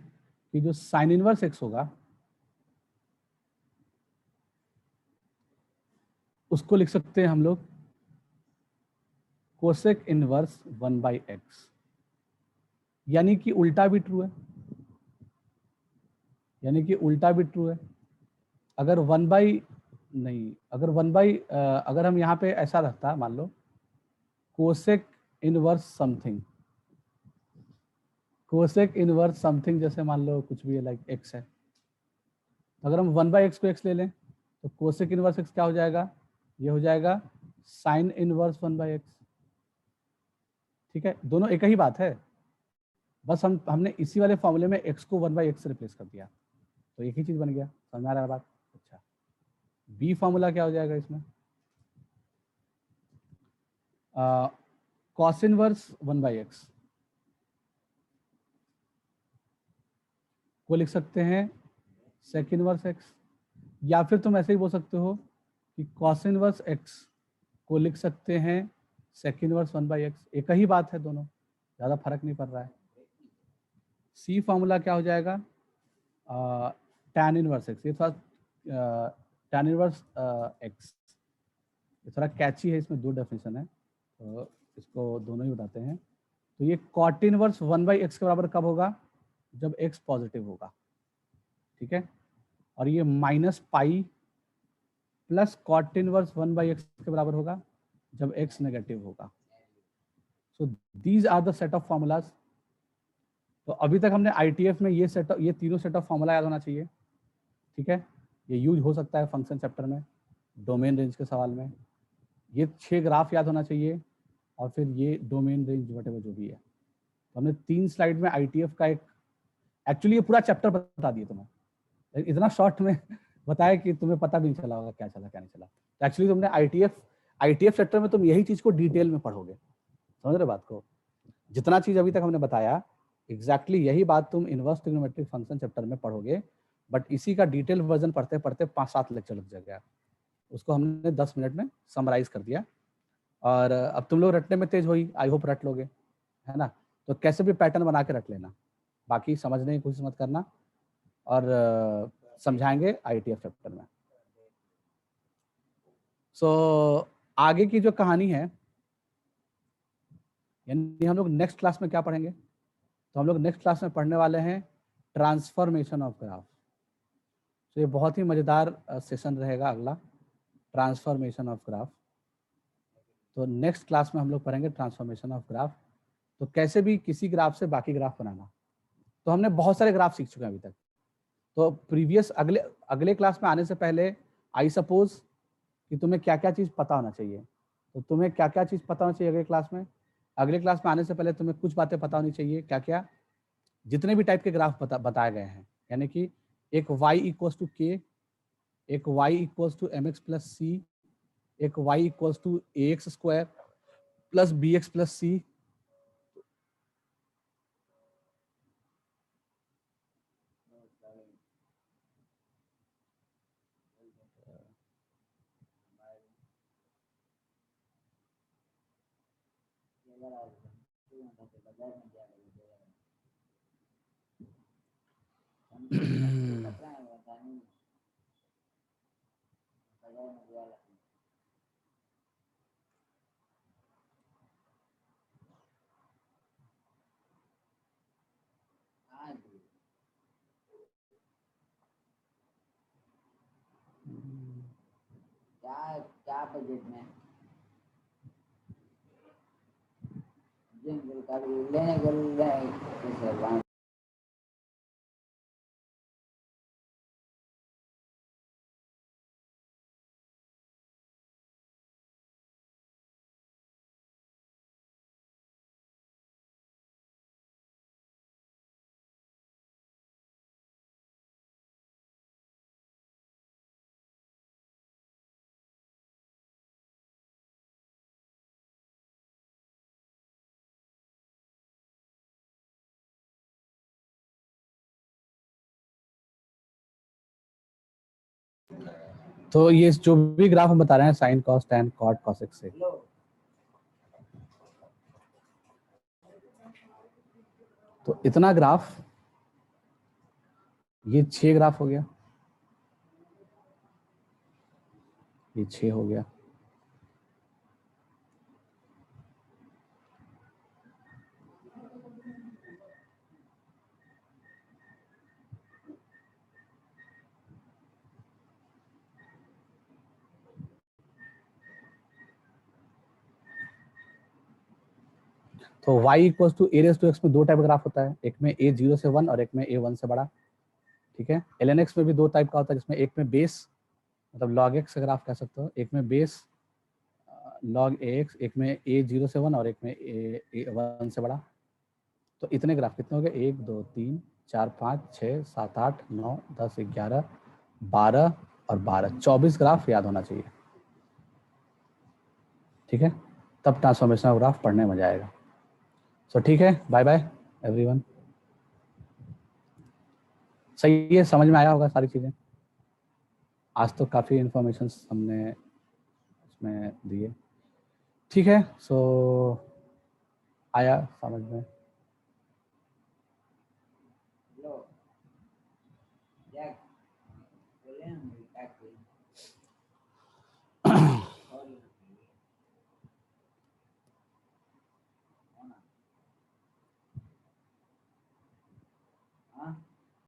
कि जो साइन इनवर्स एक्स होगा उसको लिख सकते हैं हम लोग कोसेक इनवर्स 1/x, यानी कि उल्टा भी ट्रू है, यानी कि उल्टा भी ट्रू है। अगर 1 बाई नहीं, अगर 1 बाई अगर हम यहाँ पे ऐसा रखता, मान लो cosec inverse something, cosec inverse something, जैसे मान लो कुछ भी है लाइक x है, तो अगर हम 1/x को x ले लें तो कोसेक इनवर्स x क्या हो जाएगा, ये हो जाएगा साइन इनवर्स 1/x। ठीक है, दोनों एक ही बात है, बस हमने इसी वाले फॉर्मूले में x को 1/x से रिप्लेस कर दिया, तो एक ही चीज बन गया। समझ में आ रहा है बात? अच्छा, बी फॉर्मूला क्या हो जाएगा इसमें, कॉस इनवर्स 1/x को लिख सकते हैं सेक इनवर्स x, या फिर तुम ऐसे ही बोल सकते हो कि कॉस इनवर्स x को लिख सकते हैं सेक इनवर्स 1/x। एक ही बात है, दोनों ज़्यादा फर्क नहीं पड़ रहा है। सी फॉर्मूला क्या हो जाएगा, टैन इनवर्स x। ये थोड़ा टैन इनवर्स x ये थोड़ा कैची है, इसमें दो डेफिनेशन है तो इसको दोनों ही बताते हैं। तो ये कॉट इनवर्स 1/x के बराबर कब होगा, जब x पॉजिटिव होगा। ठीक है, और ये minus pi plus cot inverse 1/x के बराबर होगा जब x नेगेटिव होगा। So these are the set of formulas. तो अभी तक हमने ITF में ये तीनों सेट ऑफ फॉर्मूला याद होना चाहिए। ठीक है, ये यूज हो सकता है फंक्शन चैप्टर में, डोमेन रेंज के सवाल में। ये 6 ग्राफ याद होना चाहिए, और फिर ये डोमेन रेंज वटेवर जो भी है। तो हमने 3 स्लाइड में ITF का एक, एक्चुअली ये पूरा चैप्टर बता दिए तुम्हें, इतना शॉर्ट में बताया कि तुम्हें पता भी नहीं चला होगा क्या चला क्या नहीं चला। तो एक्चुअली तुमने ITF चैप्टर में तुम यही चीज को डिटेल में पढ़ोगे। समझ रहे बात को? जितना चीज अभी तक हमने बताया एग्जैक्टली यही बात तुम इनवर्स ट्रिग्नोमेट्रिक फंक्शन चैप्टर में पढ़ोगे, बट इसी का डिटेल वर्जन पढ़ते पढ़ते 5-7 लेक्चर लग जाएगा। उसको हमने 10 मिनट में समराइज कर दिया, और अब तुम लोग रटने में तेज हुई, आई होप रट लोगे, है ना? तो कैसे भी पैटर्न बना के रख लेना, बाकी समझने की कोशिश मत करना, और समझाएंगे ITF चैप्टर में। सो आगे की जो कहानी है, यानी हम लोग नेक्स्ट क्लास में क्या पढ़ेंगे, तो हम लोग नेक्स्ट क्लास में पढ़ने वाले हैं ट्रांसफॉर्मेशन ऑफ ग्राफ। तो ये बहुत ही मज़ेदार सेशन रहेगा अगला, ट्रांसफॉर्मेशन ऑफ ग्राफ। तो नेक्स्ट क्लास में हम लोग पढ़ेंगे ट्रांसफॉर्मेशन ऑफ ग्राफ, तो कैसे भी किसी ग्राफ से बाकी ग्राफ बनाना। तो हमने बहुत सारे ग्राफ सीख चुके हैं अभी तक। तो प्रीवियस अगले क्लास में आने से पहले आई सपोज कि तुम्हें क्या क्या चीज़ पता होना चाहिए। तो तुम्हें क्या क्या चीज़ पता होना चाहिए अगले क्लास में आने से पहले तुम्हें कुछ बातें पता होनी चाहिए। क्या क्या? जितने भी टाइप के ग्राफ बताए गए हैं, यानी कि एक y इक्वल्स टू k, एक y equals to mx plus c, एक y equals to ax square plus bx plus c, क्या बजट में लेने गए तो ये जो भी ग्राफ हम बता रहे हैं sine cos tan cot cosec से, तो इतना ग्राफ, ये 6 ग्राफ हो गया, ये 6 हो गया, तो y equals to a raise to x में 2 टाइप का ग्राफ होता है, एक में a 0 से 1 और एक में a 1 से बड़ा। ठीक है। ln(x) में भी दो टाइप का होता है, जिसमें एक में बेस मतलब log x अगर आप कह सकते हो, एक में बेस log ax, एक में a 0 से 1 और एक में a 1 से बड़ा। तो इतने ग्राफ कितने हो गए? 1 2 3 4 5 6 7 8 9 10 11 12 और 12, 24 ग्राफ याद होना चाहिए। ठीक है, तब ट्रांसफॉर्मेशन ग्राफ पढ़ने में मजा आएगा। सो ठीक है, बाय बाय एवरीवन। सही है, समझ में आया होगा सारी चीज़ें। आज तो काफ़ी इंफॉर्मेशन हमने इसमें दिए। ठीक है, सो आया समझ में। लो जैक बोले ना मेरी क्या कोई